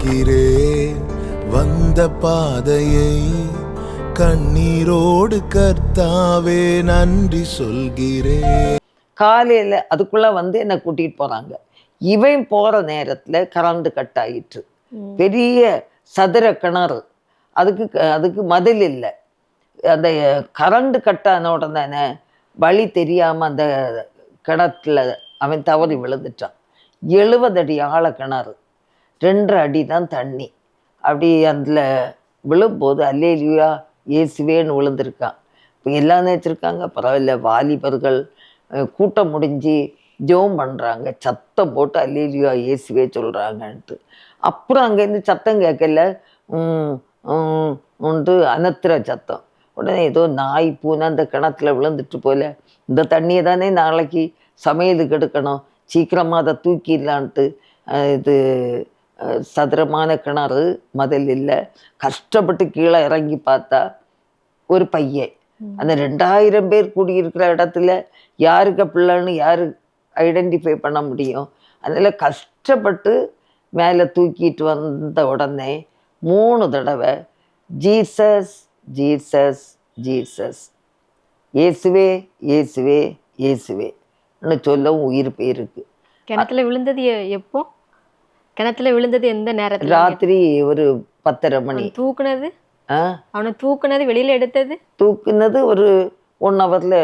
பார்க்கிறேன் வந்த பாதையை கண்ணீரோடு கர்த்தாவே நன்றி சொல்கிறேன். காலையில் அதுக்குள்ளே வந்து என்னை கூட்டிகிட்டு போகிறாங்க. இவன் போகிற நேரத்தில் கரண்ட் கட் ஆகிட்டு, பெரிய சதுர கிணறு, அதுக்கு மதில் இல்லை. அந்த கரண்ட் கட் ஆன உடனே வழி தெரியாமல் அந்த கிணத்துல அவன் தவறி விழுந்துட்டான். 70 அடி ஆழ கிணறு, 2.5 அடி தான் தண்ணி. அப்படி அதில் விழும்போது அல்லேலூயா இயேசுவேன்னு விழுந்திருக்கான். இப்போ எல்லாம் நினச்சிருக்காங்க பரவாயில்ல, வாலிபர்கள் கூட்டம் முடிஞ்சு ஜெபம் பண்ணுறாங்க, சத்தம் போட்டு அல்லேலூயா இயேசுவே சொல்கிறாங்கன்ட்டு. அப்புறம் அங்கேருந்து சத்தம் கேட்கல, உண்டு அனத்துற சத்தம். உடனே ஏதோ நாய் பூனை அந்த கிணத்துல விழுந்துட்டு போல, இந்த தண்ணியை தானே நாளைக்கு சமையலுக்கு எடுக்கணும், சீக்கிரமாக அதை தூக்கிடலான்ட்டு. இது சதுரமான கிணறு, மதில் இல்லை. கஷ்டப்பட்டு கீழே இறங்கி பார்த்தா ஒரு பையன். அந்த 2000 பேர் கூடியிருக்கிற இடத்துல யாருக்கு பிள்ளைன்னு யாரு ஐடென்டிஃபை பண்ண முடியும்? அதனால் கஷ்டப்பட்டு மேலே தூக்கிட்டு வந்த உடனே 3 தடவை ஜீசஸ் ஜீசஸ் ஜீசஸ், இயேசுவே இயேசுவே இயேசுவேன்னு சொல்லவும் உயிர் போயிருக்கு. கிணத்துல விழுந்தது எப்போ? கிணத்துல விழுந்தது எந்த நேரத்தில்? ராத்திரி ஒரு 10:30 மணி. தூக்குனது அவனை தூக்குனது வெளியில எடுத்தது தூக்குனது ஒரு 1 ஹவர்ல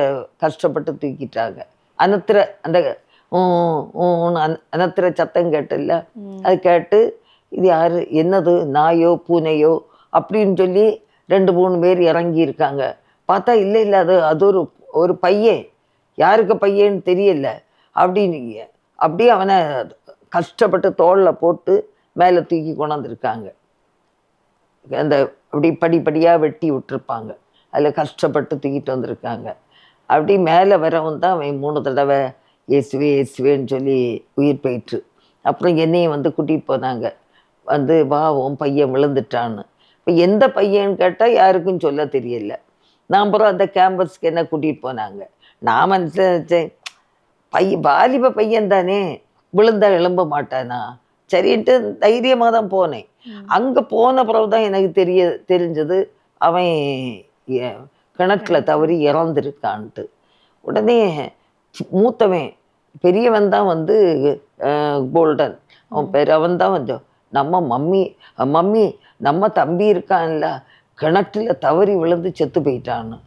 கஷ்டப்பட்டு தூக்கிட்டாங்க. அனத்திர அந்த அனத்திர சத்தம் கேட்டில்ல, அது கேட்டு இது யாரு, என்னது நாயோ பூனையோ அப்படின்னு சொல்லி 2-3 பேர் இறங்கி இருக்காங்க. பார்த்தா இல்லை அது ஒரு பையன், யாருக்கு பையன்னு தெரியல. அப்படியே அவனை கஷ்டப்பட்டு தோளில் போட்டு மேலே தூக்கி கொண்டாந்துருக்காங்க. அந்த அப்படி படிப்படியாக வெட்டி விட்டுருப்பாங்க, அதில் கஷ்டப்பட்டு தூக்கிட்டு வந்திருக்காங்க. அப்படி மேலே வரவும் தான் அவன் 3 தடவை இயேசுவே இயேசுவேன்னு சொல்லி உயிர் போயிட்டு. அப்புறம் என்னையும் வந்து கூட்டிகிட்டு போனாங்க, வந்து வா உன் பையன் விழுந்துட்டான்னு. இப்போ எந்த பையன்னு கேட்டால் யாருக்கும் சொல்ல தெரியல. நான் அப்புறம் அந்த கேம்பஸ்க்கு என்ன கூட்டிகிட்டு போனாங்க. நான் நினச்சேன் வாலிப பையன் தானே, விழுந்தா எழும்ப மாட்டானா, சரின்ட்டு தைரியமாக தான் போனேன். அங்கே போன பிறகு தான் எனக்கு தெரிஞ்சது அவன் கிணத்துல தவறி இறந்துருக்கான்ட்டு. உடனே மூத்தவன் பெரியவன் தான் வந்து கோல்டன் அவன் பேர், அவன் தான் வந்து நம்ம மம்மி நம்ம தம்பி இருக்கான்ல கிணத்துல தவறி விழுந்து செத்து போயிட்டான்னு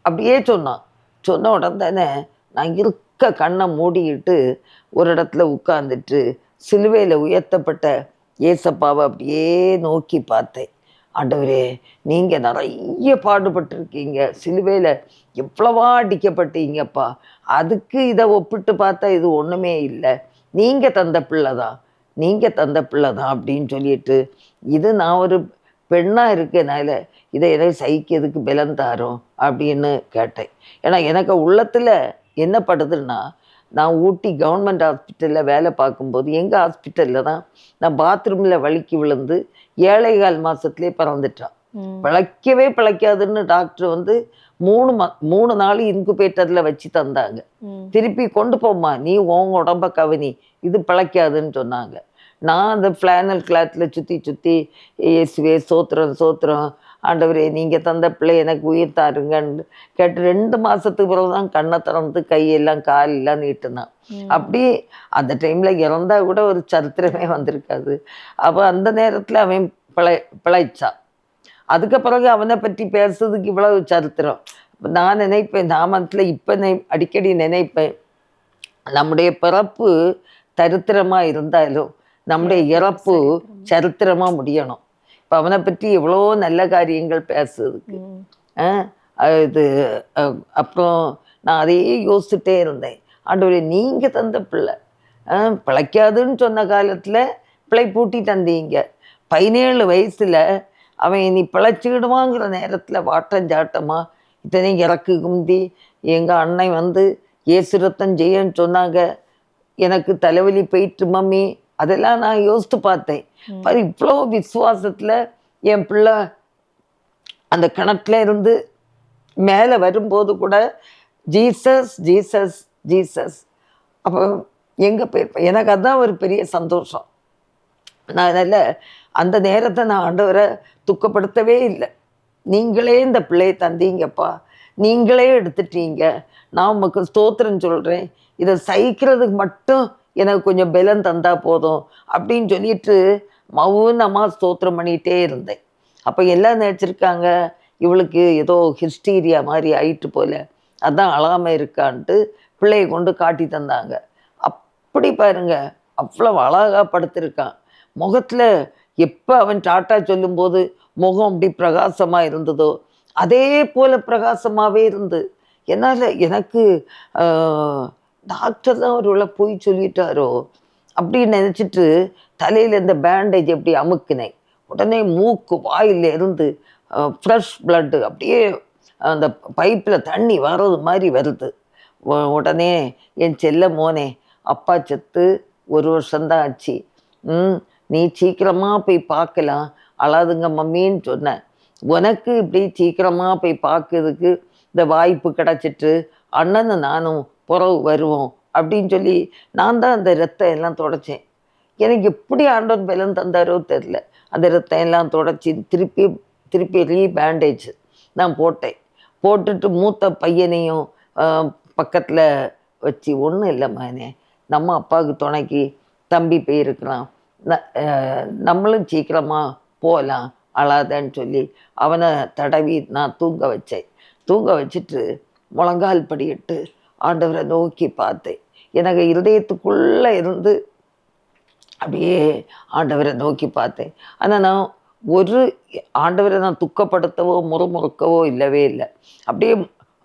அப்படியே சொன்ன உடனே நான் இருக்க கண்ணை மூடிக்கிட்டு ஒரு இடத்துல உட்கார்ந்துட்டு சிலுவையில் உயர்த்தப்பட்ட ஏசப்பாவை அப்படியே நோக்கி பார்த்தேன். ஆண்டவரே, நீங்கள் நிறைய பாடுபட்டிருக்கீங்க, சிலுவையில் எவ்வளவா அடிக்கப்பட்டீங்கப்பா, அதுக்கு இதை ஒப்பிட்டு பார்த்தா இது ஒன்றுமே இல்லை, நீங்கள் தந்த பிள்ளை தான் அப்படின்னு சொல்லிட்டு, இது நான் ஒரு பெண்ணாக இருக்கனால இதை எனக்கு சகிக்கிறதுக்கு பலம் தாரோம் அப்படின்னு கேட்டேன். ஏன்னா எனக்கு உள்ளத்தில் என்ன படுதுன்னா, நான் ஊட்டி கவர்மெண்ட் ஹாஸ்பிட்டலில் வேலை பார்க்கும்போது எங்கள் ஹாஸ்பிட்டலில் தான் நான் பாத்ரூமில் வழுக்கி விழுந்து 7.25 மாதத்துலேயே பிறந்துட்டான். பிழைக்காதுன்னு டாக்டர் வந்து 3 நாள் இன்குபேட்டரில் வச்சு தந்தாங்க. திருப்பி கொண்டு போம்மா, நீ உன் உடம்ப கவனி, இது பிழைக்காதுன்னு சொன்னாங்க. நான் அந்த ஃப்ளானல் கிளாத்தில் சுற்றி இயேசுவே சோத்திரம் ஆண்டவரே, நீங்கள் தந்த பிள்ளை எனக்கு உயிர் தாருங்கன்னு கேட்டு 2 மாதத்துக்கு பிறகு தான் கண்ணை திறந்து கையெல்லாம் காலெல்லாம் நீட்டுனான். அப்படி அந்த டைமில் இறந்தா கூட ஒரு சரித்திரமே வந்திருக்காது. அப்போ அந்த நேரத்தில் அவன் பிழைச்சான். அதுக்கு பிறகு அவனை பற்றி பேசுறதுக்கு இவ்வளவு சரித்திரம். நான் நினைப்பேன், நாமத்தில் இப்போ அடிக்கடி நினைப்பேன், நம்முடைய பிறப்பு தரித்திரமாக இருந்தாலும் நம்முடைய இறப்பு சரித்திரமாக முடியணும். இப்போ அவனை பற்றி எவ்வளோ நல்ல காரியங்கள் பேசுறதுக்கு இது. அப்புறம் நான் அதையே யோசிச்சுட்டே இருந்தேன், ஆண்டவரே நீங்கள் தந்த பிள்ளை பிழைக்காதுன்னு சொன்ன காலத்தில் பிள்ளை பூட்டி தந்தீங்க. 17 வயசில் அவன் நீ பிழைச்சிக்கிடுவாங்கிற நேரத்தில் வாட்டஞ்சாட்டமாக இத்தனை இறக்கு குந்தி எங்கள் அன்னை வந்து ஏசு ரத்தம் செய்யன்னு சொன்னாங்க. எனக்கு தலைவலி போயிட்டு மம்மி, அதெல்லாம் நான் யோசித்து பார்த்தேன். இவ்வளோ விசுவாசத்தில் என் பிள்ளை அந்த கிணத்துல இருந்து மேலே வரும்போது கூட ஜீசஸ் ஜீசஸ் ஜீசஸ். அப்போ எங்கே போயிருப்பேன், எனக்கு அதுதான் ஒரு பெரிய சந்தோஷம். நான் அதனால் அந்த நேரத்தை நான் ஆண்டவரை துக்கப்படுத்தவே இல்லை. நீங்களே இந்த பிள்ளையை தந்தீங்கப்பா, நீங்களே எடுத்துட்டீங்க, நான் உமக்கு ஸ்தோத்திரம் சொல்கிறேன், இதை சகிக்கிறதுக்கு மட்டும் எனக்கு கொஞ்சம் பலம் தந்தா போதும் அப்படின்னு சொல்லிட்டு மௌனமாக ஸ்தோத்திரம் பண்ணிகிட்டே இருந்தேன். அப்போ எல்லாம் நினச்சிருக்காங்க இவளுக்கு ஏதோ ஹிஸ்டீரியா மாதிரி ஆயிட்டு போல, அதான் அழாமல் இருக்கான்ட்டு பிள்ளையை கொண்டு காட்டி தந்தாங்க. அப்படி பாருங்க, அவ்வளோ அழகாக படுத்திருக்கான். முகத்தில் எப்போ அவன் டாட்டா சொல்லும்போது முகம் அப்படி பிரகாசமாக இருந்ததோ அதே போல் பிரகாசமாகவே இருந்து, என்னால் எனக்கு டாக்டர் தான் ஒருவேளை போய் சொல்லிட்டாரோ அப்படின்னு நினச்சிட்டு தலையில் இந்த பேண்டேஜ் எப்படி அமுக்கினேன். உடனே மூக்கு வாயில் இருந்து ஃப்ரெஷ் பிளட்டு அப்படியே அந்த பைப்பில் தண்ணி வர்றது மாதிரி வருது. உடனே என் செல்ல மோனே, அப்பா செத்து 1 வருஷம்தான் ஆச்சு, நீ சீக்கிரமாக போய் பார்க்கலாம், அழாதுங்க மம்மின்னு சொன்னேன். உனக்கு இப்படி சீக்கிரமாக போய் பார்க்கறதுக்கு இந்த வாய்ப்பு கிடச்சிட்டு அண்ணனும் நானும் புறவு வருவோம் அப்படின்னு சொல்லி நான் தான் அந்த ரத்தம் எல்லாம் தொடச்சேன். எனக்கு எப்படி ஆண்டவன் பலன் தந்தாரோ தெரில. அந்த ரத்தம் எல்லாம் தொடச்சி திருப்பி பேண்டேஜ் நான் போட்டேன். போட்டுட்டு மூத்த பையனையும் பக்கத்தில் வச்சு, ஒன்றும் இல்லை மகனே, நம்ம அப்பாவுக்கு துணைக்கு தம்பி போயிருக்கிறான், நம்மளும் சீக்கிரமாக போகலாம், அழாதன்னு சொல்லி அவனை தடவி நான் தூங்க வச்சேன். தூங்க வச்சுட்டு முழங்கால் படியிட்டு ஆண்டவரை நோக்கி பார்த்தேன். எனக்கு இருதயத்துக்குள்ளே இருந்து அப்படியே ஆண்டவரை நோக்கி பார்த்தேன். ஆனால் நான் ஒரு ஆண்டவரை நான் துக்கப்படுத்தவோ முறுமுறுக்கவோ இல்லவே இல்லை. அப்படியே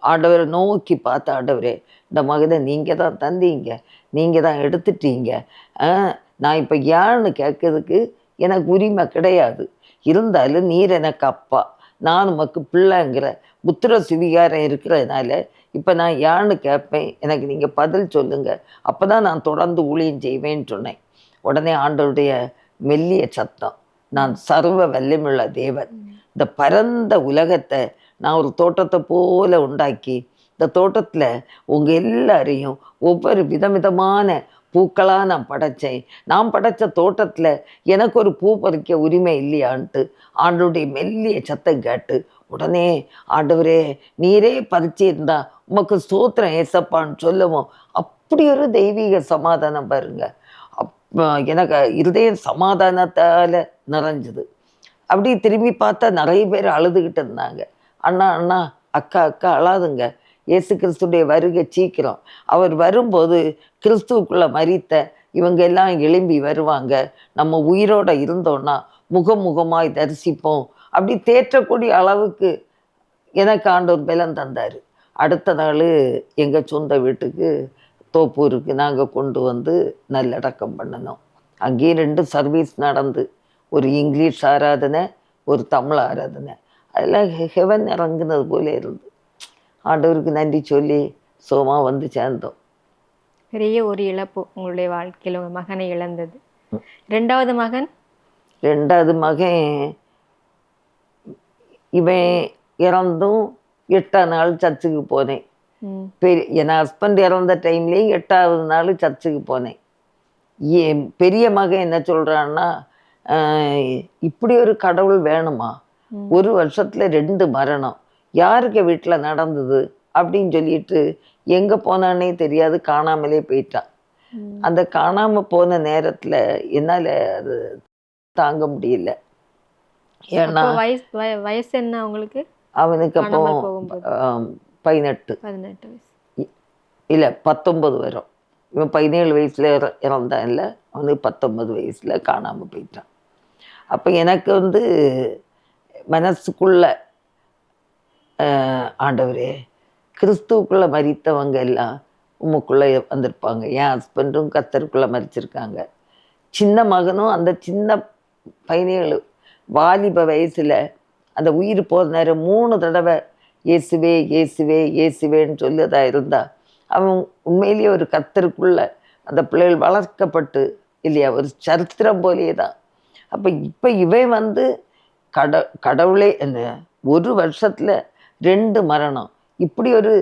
ஆண்டவரை நோக்கி பார்த்த, ஆண்டவரே இந்த மகனை நீங்கள் தான் தந்தீங்க, நீங்கள் தான் எடுத்துட்டீங்க, நான் இப்போ ஏன்னு கேட்கறதுக்கு எனக்கு உரிமை கிடையாது, இருந்தாலும் நீர் எனக்கு அப்பா, நான் உமக்கு பிள்ளைங்கிற புத்திர சுவிகாரம் இருக்கிறதுனால இப்போ நான் ஏன்னு கேட்பேன், எனக்கு நீங்கள் பதில் சொல்லுங்கள், அப்போ தான் நான் தொடர்ந்து ஊழியம் செய்வேன்னு சொன்னேன். உடனே ஆண்டவருடைய மெல்லிய சத்தம், நான் சர்வ வல்லமையுள்ள தேவன், இந்த பரந்த உலகத்தை நான் ஒரு தோட்டத்தை போல உண்டாக்கி இந்த தோட்டத்தில் உங்கள் எல்லாரையும் ஒவ்வொரு விதவிதமான பூக்களாக நான் படைத்தேன். நான் படைத்த தோட்டத்தில் எனக்கு ஒரு பூ பறிக்க உரிமை இல்லையான்ட்டு ஆண்டவருடைய மெல்லிய சத்தம் கேட்டு, உடனே ஆண்டவரே நீரே பறிச்சிருந்தா உமக்கு ஸ்தோத்திரம் ஏசப்பான்னு சொல்லவும் அப்படி ஒரு தெய்வீக சமாதானம் பாருங்க. எனக்கு இருதயம் சமாதானத்தால் நிறைஞ்சுது. அப்படி திரும்பி பார்த்தா நிறைய பேர் அழுதுகிட்டு இருந்தாங்க. அண்ணா அண்ணா, அக்கா அக்கா அழாதுங்க, இயேசு கிறிஸ்துடைய வருகை சீக்கிரம், அவர் வரும்போது கிறிஸ்துவுக்குள்ளே மரித்த இவங்க எல்லாம் எழும்பி வருவாங்க, நம்ம உயிரோடு இருந்தோன்னா முகமுகமாய் தரிசிப்போம், அப்படி தேற்றக்கூடிய அளவுக்கு எனக்கு ஆண்டவர் பலன் தந்தார். அடுத்த நாள் எங்கள் சொந்த வீட்டுக்கு தோப்பூருக்கு நாங்கள் கொண்டு வந்து நல்லடக்கம் பண்ணணும். அங்கேயே 2 சர்வீஸ் நடந்து, ஒரு இங்கிலீஷ் ஆராதனை, ஒரு தமிழ் ஆராதனை. அதெல்லாம் ஹெவன் இறங்குனது போல இருந்து ஆண்டவருக்கு நன்றி சொல்லி சோமா வந்து சேர்ந்தோம். பெரிய ஒரு இழப்பு உங்களுடைய வாழ்க்கையில், உங்கள் மகனை இழந்தது. 2வது மகன் இவன் இறந்தும் 8ஆம் நாள் சர்ச்சுக்கு போனேன். என் ஹஸ்பண்ட் இறந்த டைம்லேயும் 8ஆவது நாள் சர்ச்சுக்கு போனேன். பெரிய மகன் என்ன சொல்கிறான்னா, இப்படி ஒரு கடவுள் வேணுமா, 1 வருஷத்தில் 2 மரணம், யாருக்கு வீட்டில் நடந்தது அப்படின்னு சொல்லிட்டு எங்கே போனானே தெரியாது, காணாமலே போயிட்டான். அந்த காணாமல் போன நேரத்தில் என்னால் அது தாங்க முடியல. ஏன்னா வயசு என்ன அவங்களுக்கு? அவனுக்கு அப்போ 18 இல்லை 19 வரும். இவன் 17 வயசில் இறந்தான் இல்லை, அவனுக்கு 19 வயசில் காணாமல் போயிட்டான். அப்போ எனக்கு வந்து மனசுக்குள்ள, ஆண்டவரே கிறிஸ்துவுக்குள்ளே மரித்தவங்க எல்லாம் உமக்குள்ளே வந்திருப்பாங்க, என் ஹஸ்பண்டும் கர்த்தருக்குள்ளே மரிச்சிருக்காங்க. சின்ன மகனும் அந்த சின்ன 17 வாலிப வயசில் அந்த உயிர் போகிற நேரம் 3 தடவை இயேசுவே இயேசுவே இயேசுவேன்னு சொல்லதா இருந்தா, அவன் உண்மையிலேயே ஒரு கர்த்தருக்குள்ள அந்த பிள்ளைகள் வளர்க்கப்பட்டு இல்லையா, ஒரு சரித்திரம் போலே தான். அப்போ இப்போ இவன் வந்து கடவுளே என்ன 1 வருஷத்தில் 2 மரணம், இப்படி ஒரு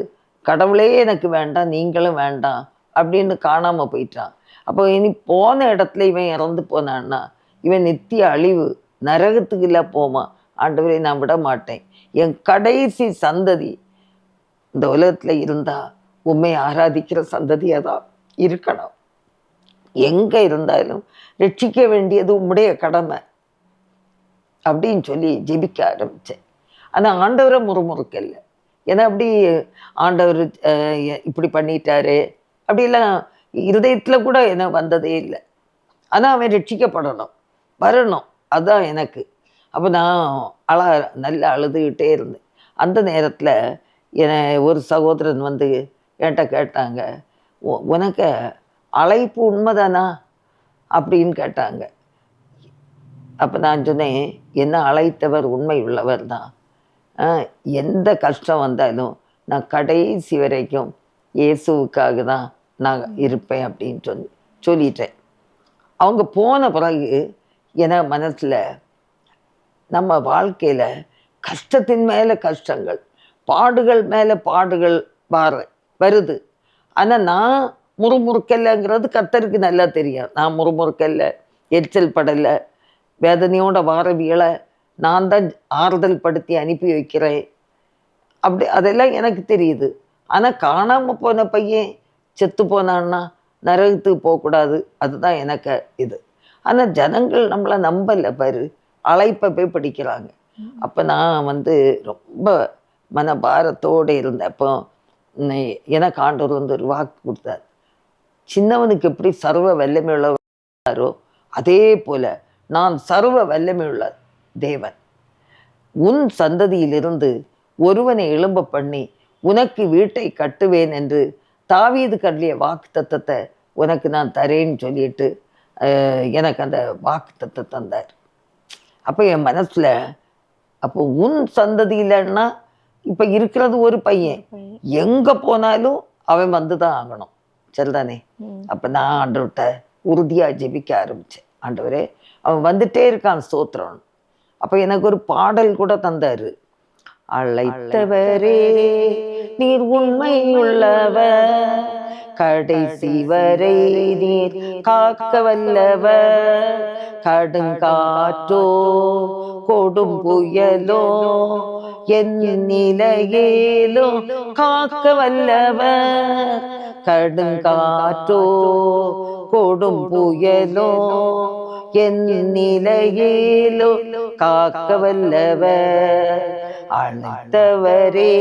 கடவுளே எனக்கு வேண்டாம், நீங்களும் வேண்டாம் அப்படின்னு காணாமல் போயிட்டான். அப்போ இனி போன இடத்துல இவன் இறந்து போனான்னா இவன் நித்திய அழிவு நரகத்துக்கு இல்லை போமா. ஆண்டவரை நான் விட மாட்டேன். என் கடைசி சந்ததி இந்த உலகத்தில் இருந்தா உண்மை ஆராதிக்கிற சந்ததியாக தான் இருக்கணும். எங்கே இருந்தாலும் ரட்சிக்க வேண்டியது உம்முடைய கடமை அப்படின்னு சொல்லி ஜெபிக்க ஆரம்பித்தேன். ஆனால் ஆண்டவரை முறுமுறுக்கல்ல. ஏன்னா அப்படி ஆண்டவர் இப்படி பண்ணிட்டாரு அப்படிலாம் இருதயத்தில் கூட எனக்கு வந்ததே இல்லை. ஆனால் அவன் ரட்சிக்கப்படணும், வரணும், அதுதான் எனக்கு. அப்போ நான் நல்லா அழுதுகிட்டே இருந்தேன். அந்த நேரத்தில் ஒரு சகோதரன் வந்து என்கிட்ட கேட்டாங்க, உனக்கு அழைப்பு உண்மைதானா அப்படின்னு கேட்டாங்க. அப்போ நான் சொன்னேன், என்ன அழைத்தவர் உண்மை உள்ளவர் தான். எந்த கஷ்டம் வந்தாலும் நான் கடைசி வரைக்கும் இயேசுவுக்காக தான் நான் இருப்பேன் அப்படின்னு சொல்லிட்டேன். அவங்க போன பிறகு என மனசில் நம்ம வாழ்க்கையில் கஷ்டத்தின் மேலே கஷ்டங்கள், பாடுகள் மேலே பாடுகள் வருது. ஆனால் நான் முறுமுறுக்கலைங்கிறது கர்த்தருக்கு நல்லா தெரியும். நான் முறுமுறுக்கலை, எரிச்சல் படலை, வேதனையோட வாரவியலை நான் தான் ஆறுதல் படுத்தி அனுப்பி வைக்கிறேன். அப்படி அதெல்லாம் எனக்கு தெரியுது. ஆனால் காணாமல் போன பையன் செத்து போனான்னா நரகத்துக்கு போகக்கூடாது, அதுதான் எனக்கு இது. ஆனால் ஜனங்கள் நம்மளை நம்பலை பாரு, அழைப்பை போய் படிக்கிறாங்க. அப்போ நான் வந்து ரொம்ப மனபாரத்தோடு இருந்தேன். அப்போ எனக்கு ஆண்டவர் வந்து ஒரு வாக்கு கொடுத்தார். சின்னவனுக்கு எப்படி சர்வ வல்லமை உள்ளவரோ அதே போல நான் சர்வ வல்லமை உள்ள தேவன். உன் சந்ததியிலிருந்து ஒருவனை எழும்ப பண்ணி உனக்கு வீட்டை கட்டுவேன் என்று தாவீது கட்டிய வாக்கு தத்தத்தை உனக்கு நான் தரேன்னு சொல்லிட்டு எனக்கு அந்த வாக்கு தத்தத்தை தந்தார். அப்போ என் மனசில், அப்போ உன் சந்ததியிலன்னா இப்போ இருக்கிறது ஒரு பையன், எங்கே போனாலும் அவன் வந்து தான் ஆகணும், சரிதானே? அப்போ நான் ஆண்டவர்கிட்ட உறுதியாக ஜெபிக்க ஆரம்பித்தேன். ஆண்டவரே அவன் வந்துட்டே இருக்கான், ஸ்தோத்திரம். அப்போ எனக்கு ஒரு பாடல் கூட தந்தார். அழைத்தவரே நீர் உண்மை உள்ளவர், கடைசி வரை நீர் காக்க வல்லவர், கடுங்காற்றோ கொடும் புயலோ என் நிலையிலோ காக்க வல்லவர், கடுங்காற்றோ கொடும் புயலோ என் நிலையிலோ காக்க வல்லவர், அழைத்தவரே.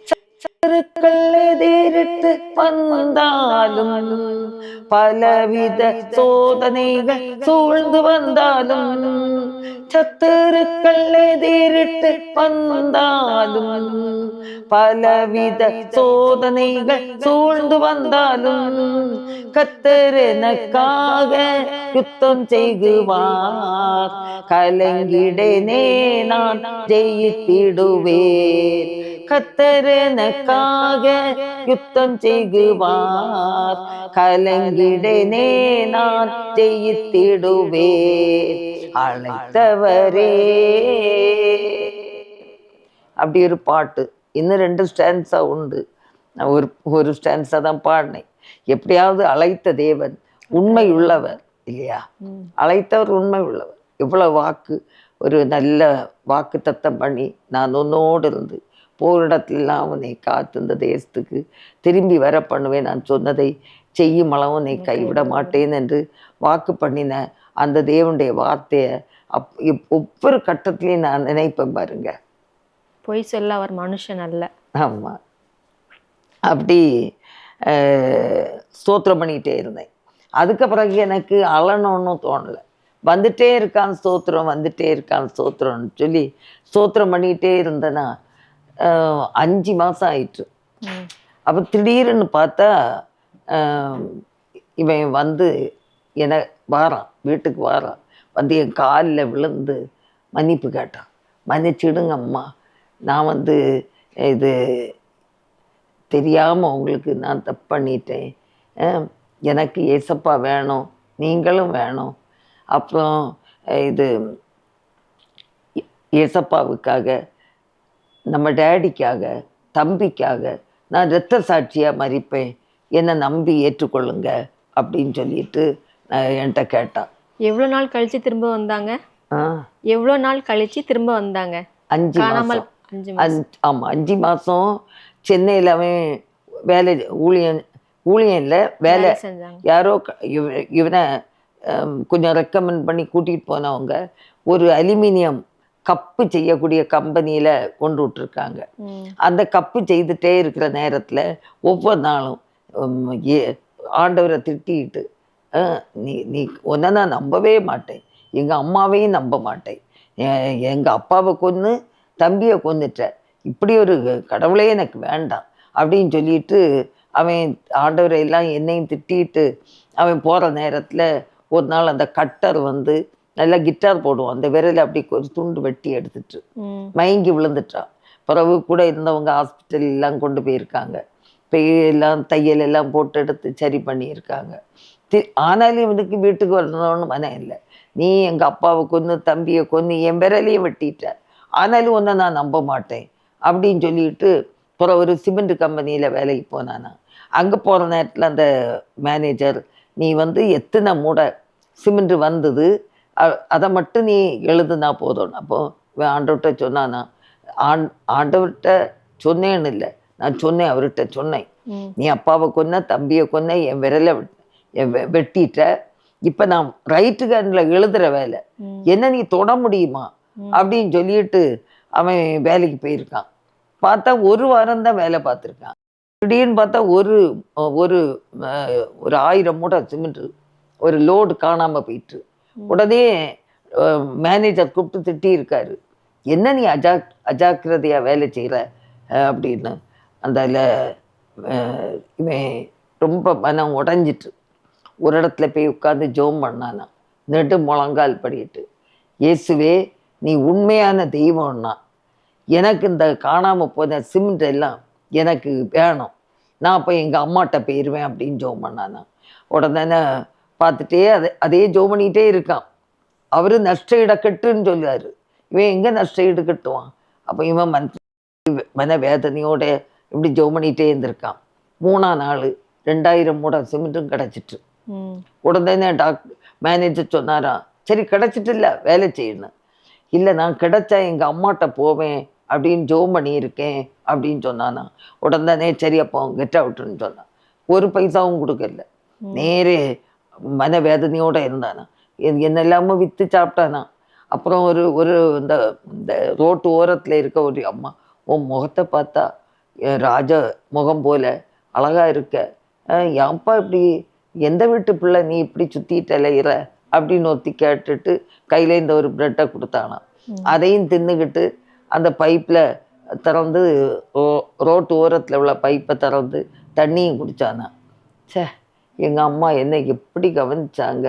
சத்துருக்கள் எதிரிட்டு வந்தாலும், பலவித சோதனைகள் சூழ்ந்து வந்தாலும், சத்துருக்கள் எதிரிட்டு வந்தாலும், பலவித சோதனைகள் சூழ்ந்து வந்தாலும், கர்த்தர் எனக்காக யுத்தம் செய்குவார், கலங்கிடனே நான் ஜெயித்திடுவேன். கர்த்தர் எனக்காக யுத்தம் செய்குவார், கலங்கிடனே நான் ஜெயித்திடுவேன், அழைத்தவரே. அப்படி ஒரு பாட்டு. இன்னும் 2 ஸ்டான்ஸா உண்டு. நான் ஒரு ஸ்டான்ஸா தான் பாடினேன். எப்படியாவது அழைத்த தேவன் உண்மை உள்ளவர் இல்லையா? அழைத்தவர் உண்மை உள்ளவர். இவ்வளோ வாக்கு, ஒரு நல்ல வாக்கு தத்தம் பண்ணி நான் உன்னோடு இருந்து போரிடத்திலாம் உன்னை காத்து இந்த தேசத்துக்கு திரும்பி வர பண்ணுவேன், நான் சொன்னதை செய்யும் அளவு உன்னை கைவிட மாட்டேன் என்று வாக்கு பண்ணின அந்த தேவனுடைய வார்த்தையை ஒவ்வொரு கட்டத்திலையும் நான் நினைப்பேன் பாருங்க. பொய் சொல்ல அவர் மனுஷன் அல்ல. ஆமாம். அப்படி ஸ்தோத்திரம் பண்ணிகிட்டே இருந்தேன். அதுக்கு பிறகு எனக்கு அழணும்னு தோணலை. வந்துட்டே இருக்கான் ஸ்தோத்திரம், வந்துட்டே இருக்கான் ஸ்தோத்திரம்னு சொல்லி ஸ்தோத்திரம் பண்ணிகிட்டே இருந்தேன்னா 5 மாதம் ஆயிட்டு. அப்போ திடீர்னு பார்த்தா இவன் வந்து வாரான், வீட்டுக்கு வாரான். வந்து என் காலில் விழுந்து மன்னிப்பு கேட்டான். மன்னிச்சிடுங்க அம்மா, நான் வந்து இது தெரியாமல் உங்களுக்கு நான் தப்பு பண்ணிட்டேன், எனக்கு ஏசப்பா வேணும், நீங்களும் வேணும். அப்புறம் இது ஏசப்பாவுக்காக, நம்ம டேடிக்காக, தம்பிக்காக நான் இரத்த சாட்சியாக மறிப்பேன், என்னை நம்பி ஏற்றுக்கொள்ளுங்க அப்படின்னு சொல்லிட்டு என்கிட்ட கேட்டான். எவ்வளோ நாள் கழிச்சு திரும்ப வந்தாங்க? ஆ எவ்வளோ நாள் கழிச்சு திரும்ப வந்தாங்க? 5 காணாமல் மாதம். 5 மாசம். ஆமாம், 5 மாதம் சென்னையில் அவன் வேலை ஊழியன் ஊழியன் இல்லை வேலை. வேலை செஞ்சாங்க. யாரோ இவனை கொஞ்சம் ரெக்கமெண்ட் பண்ணி கூட்டிகிட்டு போனவங்க ஒரு அலுமினியம் கப்பு செய்யக்கூடிய கம்பெனியில் கொண்டு விட்டுருக்காங்க. அந்த கப்பு செய்துட்டே இருக்கிற நேரத்தில் ஒவ்வொரு நாளும் ஆண்டவரை திட்டிக்கிட்டு, நீ நீ உன்னை நான் நம்பவே மாட்டேன், எங்கள் அம்மாவையும் நம்ப மாட்டேன், எங்கள் அப்பாவை கொன்று தம்பியை கொன்னுட்ட, இப்படி ஒரு கடவுளே எனக்கு வேண்டாம் அப்படின்னு சொல்லிட்டு அவன் ஆண்டவரை எல்லாம் என்னையும் திட்டிட்டு அவன் போகிற நேரத்தில் ஒரு நாள் அந்த கட்டர் வந்து நல்லா கிட்டார் போடுவோம், அந்த விரலை அப்படி ஒரு துண்டு வெட்டி எடுத்துட்டு மயங்கி விழுந்துட்டான். பிறகு கூட இருந்தவங்க ஹாஸ்பிட்டல் எல்லாம் கொண்டு போயிருக்காங்க, எல்லாம் தையல் எல்லாம் போட்டு எடுத்து சரி பண்ணியிருக்காங்க. ஆனாலும் இவனுக்கு வீட்டுக்கு வரணும்னு மனம் இல்லை. நீ எங்கள் அப்பாவை கொன்று தம்பியை கொன்று என் விரலையும் வெட்டிட்ட, ஆனாலும் ஒன்றை நான் நம்ப மாட்டேன் அப்படின்னு சொல்லிட்டு அப்புறம் ஒரு சிமெண்ட் கம்பெனியில் வேலைக்கு போனானா. அங்கே போகிற நேரத்தில் அந்த மேனேஜர், நீ வந்து எத்தனை மூடை சிமெண்ட் வந்தது அதை மட்டும் நீ எழுதுனா போதும். அப்போது ஆண்டவர்கிட்ட சொன்னானா, ஆண்டவர்கிட்ட சொன்னேன்னு இல்லை, நான் சொன்னேன், அவர்கிட்ட சொன்னேன், நீ அப்பாவை கொன்ன தம்பியை கொன்ன என் விரலை வெட்டிட்ட, இப்போ நான் ரைட்டு ஹேண்டில் எழுதுகிற வேலை என்ன நீ தொட முடியுமா அப்படின்னு சொல்லிட்டு அவன் வேலைக்கு போயிருக்கான். பார்த்தா ஒரு வாரம் தான் வேலை பார்த்துருக்கான். திடீர்னு பார்த்தா ஒரு ஒரு 1000 மூட்டை சிமெண்ட் ஒரு லோடு காணாமல் போயிட்டு. உடனே மேனேஜர் கூப்பிட்டு திட்டி இருக்காரு, என்ன நீ அஜாக்கிரதையாக வேலை செய்கிற அப்படின்னு. அந்த இவன் ரொம்ப மனம் உடஞ்சிட்டு ஒரு இடத்துல போய் உட்காந்து ஜோம் பண்ணானா, நெடு முழங்கால் படிட்டு, இயேசுவே நீ உண்மையான தெய்வம்னா எனக்கு இந்த காணாமல் போன சிமெண்ட் எல்லாம் எனக்கு வேணும், நான் போய் எங்கள் அம்மாட்ட போயிடுவேன் அப்படின்னு ஜோம் பண்ணானா. உடனே பார்த்துட்டே அதே ஜோம் பண்ணிகிட்டே இருக்கான். அவர் நஷ்ட ஈட கட்டுன்னு சொல்லுவார், இவன் எங்கே நஷ்ட ஈடு கட்டுவான். அப்போ இவன் மன வேதனையோட இப்படி ஜோம் பண்ணிகிட்டே இருந்திருக்கான். 3ஆம் நாள் 2000 மூட்டை சிமெண்ட்டும் கிடச்சிட்டு. உடனே மேனேஜர் சொன்னாரா, சரி கிடச்சிட்டு இல்லை வேலை செய்யணும். இல்லை நான் கிடைச்சா எங்கள் அம்மாட்ட போவேன் அப்படின்னு ஜோம் பண்ணியிருக்கேன் அப்படின்னு சொன்னானா. உடனே சரி அப்போ கெட் அவுட்டுன்னு சொன்னான். ஒரு பைசாவும் கொடுக்கல, நேரே மன வேதனையோடு இருந்தானா. என்னெல்லாமோ விற்று சாப்பிட்டானா. அப்புறம் ஒரு இந்த ரோட்டு ஓரத்தில் இருக்க ஒரு அம்மா, உன் முகத்தை பார்த்தா ராஜ முகம் போல அழகாக இருக்க, ஏன்ப்பா இப்படி எந்த வீட்டு பிள்ளை நீ இப்படி சுற்றிட்டு அலையிற அப்படின்னு ஒருத்தி கேட்டுட்டு கையில் இந்த ஒரு ப்ரெட்டை கொடுத்தானா. அதையும் தின்னுக்கிட்டு அந்த பைப்பில் திறந்து ரோட்டு ஓரத்தில் உள்ள பைப்பை திறந்து தண்ணியும் குடித்தானா. சே, எங்கள் அம்மா என்னை எப்படி கவனிச்சாங்க,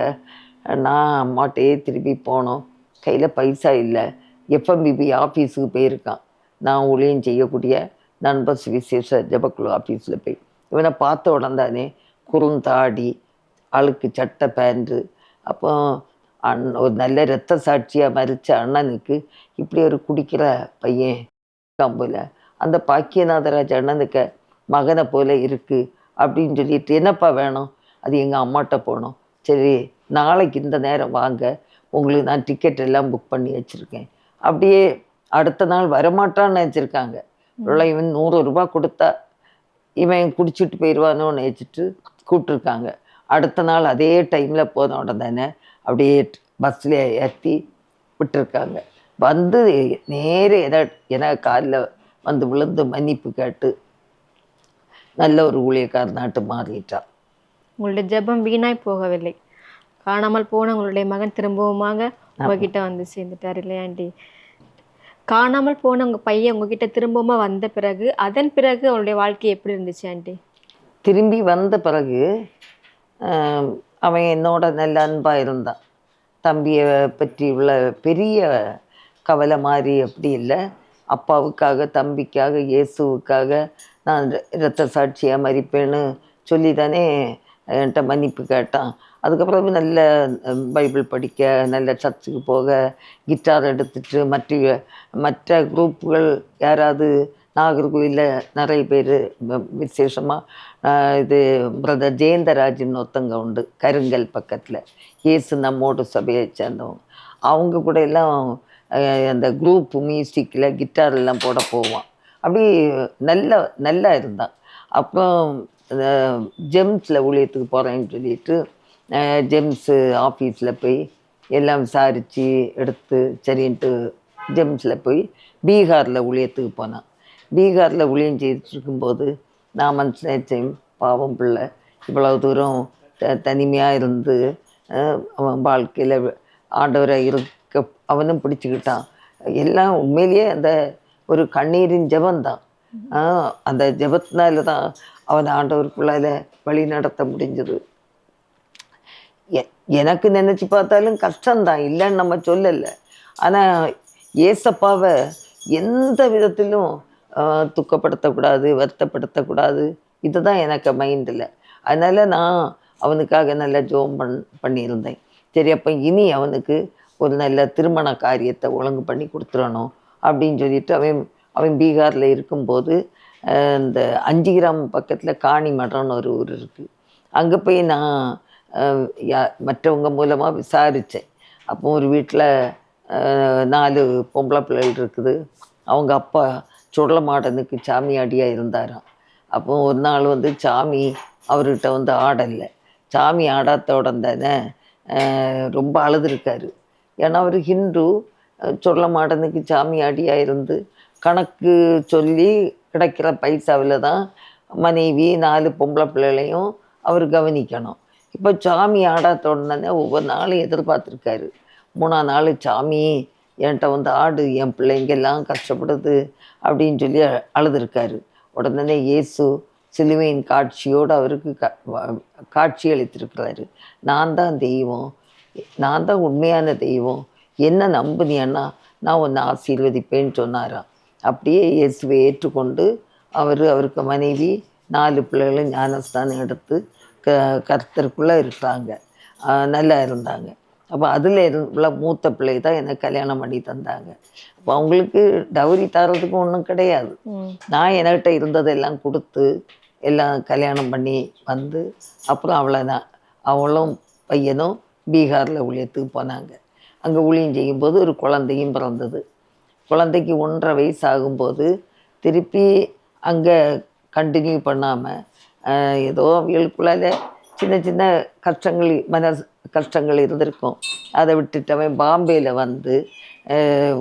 நான் அம்மாட்டையே திருப்பி போனோம், கையில் பைசா இல்லை, எஃப்எம்பிபி ஆஃபீஸுக்கு போயிருக்கான், நான் ஊழியம் செய்யக்கூடிய நண்பர் சுவிசேஷ ஜபக்குழு ஆஃபீஸில் போய் இவனை பார்த்த உடனே குறுந்தாடி, அழுக்கு சட்டை பேண்ட்டு. அப்போ ஒரு நல்ல இரத்த சாட்சியாக மறித்த அண்ணனுக்கு இப்படி ஒரு குடிக்கிற பையன் போல, அந்த பாக்கியநாதராஜ் அண்ணனுக்கு மகனை போல இருக்குது அப்படின்னு சொல்லிட்டு, என்னப்பா வேணும், அது எங்கள் அம்மாட்ட போகணும், சரி நாளைக்கு இந்த நேரம் வாங்க, உங்களுக்கு நான் டிக்கெட் எல்லாம் புக் பண்ணி வச்சுருக்கேன். அப்படியே அடுத்த நாள் வரமாட்டான்னு நினச்சிருக்காங்க. இவன் 100 ரூபா கொடுத்தா இவன் குடிச்சிட்டு போயிடுவானோன்னு நினச்சிட்டு கூப்பிட்ருக்காங்க. அடுத்த நாள் அதே டைமில் போன உடனே அப்படியே பஸ்ஸில் ஏற்றி விட்டுருக்காங்க. வந்து நேரே என காலில் வந்து விழுந்து மன்னிப்பு கேட்டு நல்ல ஒரு ஊழியக்காரனாட்டு மாறிட்டான். உங்களுடைய ஜெபம் வீணாய் போகவில்லை. காணாமல் போன உங்களுடைய மகன் திரும்பவுமாக உங்ககிட்ட வந்து சேர்ந்துட்டார் இல்லையா ஆண்டி? காணாமல் போன உங்கள் பையன் உங்ககிட்ட திரும்பவுமா வந்த பிறகு, அதன் பிறகு அவனுடைய வாழ்க்கை எப்படி இருந்துச்சு ஆண்டி? திரும்பி வந்த பிறகு அவன் என்னோட நல்ல அன்பாக இருந்தான். தம்பியை பற்றி உள்ள பெரிய கவலை மாதிரி அப்படி இல்லை. அப்பாவுக்காக, தம்பிக்காக, இயேசுவுக்காக நான் இரத்த சாட்சியாக மறிப்பேன்னு சொல்லி தானே என்கிட்ட மன்னிப்பு கேட்டான். அதுக்கப்புறம் நல்ல பைபிள் படிக்க, நல்ல சர்ச்சுக்கு போக, கிட்டார் எடுத்துட்டு மற்ற குரூப்புகள் யாராவது நாகர்கோவிலில் நிறைய பேர் விசேஷமாக இது பிரதர் ஜெயந்தராஜ்னு ஒருத்தங்க உண்டு, கருங்கல் பக்கத்தில். இயேசு நம்மோடு சபையை சேர்ந்தவங்க. அவங்க கூட எல்லாம் அந்த குரூப் மியூசிக்கில் கிட்டார் எல்லாம் போட போவான். அப்படி நல்லா இருந்தான். அப்புறம் ஜெம்ஸில் ஊழியத்துக்கு போகிறேன்னு சொல்லிட்டு ஜெம்ஸு ஆஃபீஸில் போய் எல்லாம் விசாரித்து எடுத்து சரின்ட்டு ஜெம்ஸில் போய் பீகாரில் ஊழியத்துக்கு போனான். பீகாரில் ஊழியம் செய்துட்டு இருக்கும்போது நான் மனசில் பாவம் பிள்ளை இவ்வளவு தூரம் தனிமையாக இருந்து அவன் வாழ்க்கையில் ஆண்டவரை இருக்க அவனும் பிடிச்சிக்கிட்டான். எல்லாம் உண்மையிலேயே அந்த ஒரு கண்ணீரின் ஜெபந்தான். அந்த ஜெபத்தினால தான் அவன் ஆண்டவருக்குள்ளால வழி நடத்த முடிஞ்சது. எனக்கு நினச்சி பார்த்தாலும் கஷ்டம்தான், இல்லைன்னு நம்ம சொல்லலை. ஆனால் ஏசப்பாவை எந்த விதத்திலும் துக்கப்படுத்தக்கூடாது, வருத்தப்படுத்தக்கூடாது, இதுதான் எனக்கு மைண்டில். அதனால் நான் அவனுக்காக நல்ல ஜோம் பண்ணியிருந்தேன். சரி, அப்போ இனி அவனுக்கு ஒரு நல்ல திருமண காரியத்தை ஒழுங்கு பண்ணி கொடுத்துடணும் அப்படின்னு சொல்லிட்டு அவன் பீகாரில் இருக்கும்போது இந்த 5 கிராமம் பக்கத்தில் காணிமடம்னு ஒரு ஊர் இருக்குது. அங்கே போய் நான் மற்றவங்க மூலமாக விசாரித்தேன். அப்போ ஒரு வீட்டில் 4 பொம்பளை பிள்ளைகள் இருக்குது. அவங்க அப்பா சுடலமாடனுக்கு சாமியாடியாக இருந்தாராம். அப்போ ஒரு நாள் சாமி அவர்கிட்ட ஆடலை. சாமி ஆடாத்தோட தானே ரொம்ப அழுதுருக்காரு. ஏன்னா அவர் ஹிந்து, சுடலமாடனுக்கு சாமியாடியாக இருந்து கணக்கு சொல்லி கிடைக்கிற பைசாவில் தான் மனைவி 4 பொம்பளை பிள்ளைகளையும் அவர் கவனிக்கணும். இப்போ சாமி ஆடாத்தோடனே ஒவ்வொரு நாளும் எதிர்பார்த்துருக்காரு. 3ஆம் நாள் சாமி என்கிட்ட ஆடு, என் பிள்ளைங்கெல்லாம் கஷ்டப்படுது அப்படின்னு சொல்லி அழுதுருக்காரு. உடனே இயேசு சிலுவையின் காட்சியோடு அவருக்கு காட்சி அளித்திருக்கிறாரு. நான் தான் தெய்வம், நான் தான் உண்மையான தெய்வம், என்ன நம்புனியன்னா நான் உன்னை ஆசீர்வதிப்பேன்னு சொன்னாராம். அப்படியே இயேசுவை ஏற்றுக்கொண்டு அவருக்கு மனைவி 4 பிள்ளைகளும் ஞானஸ்தானம் எடுத்து கர்த்தருக்குள்ளே இருக்கிறாங்க, நல்லா இருந்தாங்க. அப்போ அதில் உள்ள மூத்த பிள்ளை தான் எனக்கு கல்யாணம் பண்ணி தந்தாங்க. அப்போ அவங்களுக்கு டவுரி தரதுக்கு ஒன்றும் கிடையாது. நான் என்கிட்ட இருந்ததெல்லாம் கொடுத்து எல்லாம் கல்யாணம் பண்ணி அப்புறம் அவளும் பையனும் பீகாரில் ஊழியத்துக்கு போனாங்க. அங்கே ஊழியம் செய்யும்போது ஒரு குழந்தையும் பிறந்தது. குழந்தைக்கு 1.5 வயசு ஆகும்போது திருப்பி அங்கே கண்டினியூ பண்ணாமல் ஏதோ அவங்களுக்குள்ளால சின்ன சின்ன கஷ்டங்கள், கஷ்டங்கள் இருந்திருக்கும். அதை விட்டுட்டு அவன் பாம்பேயில்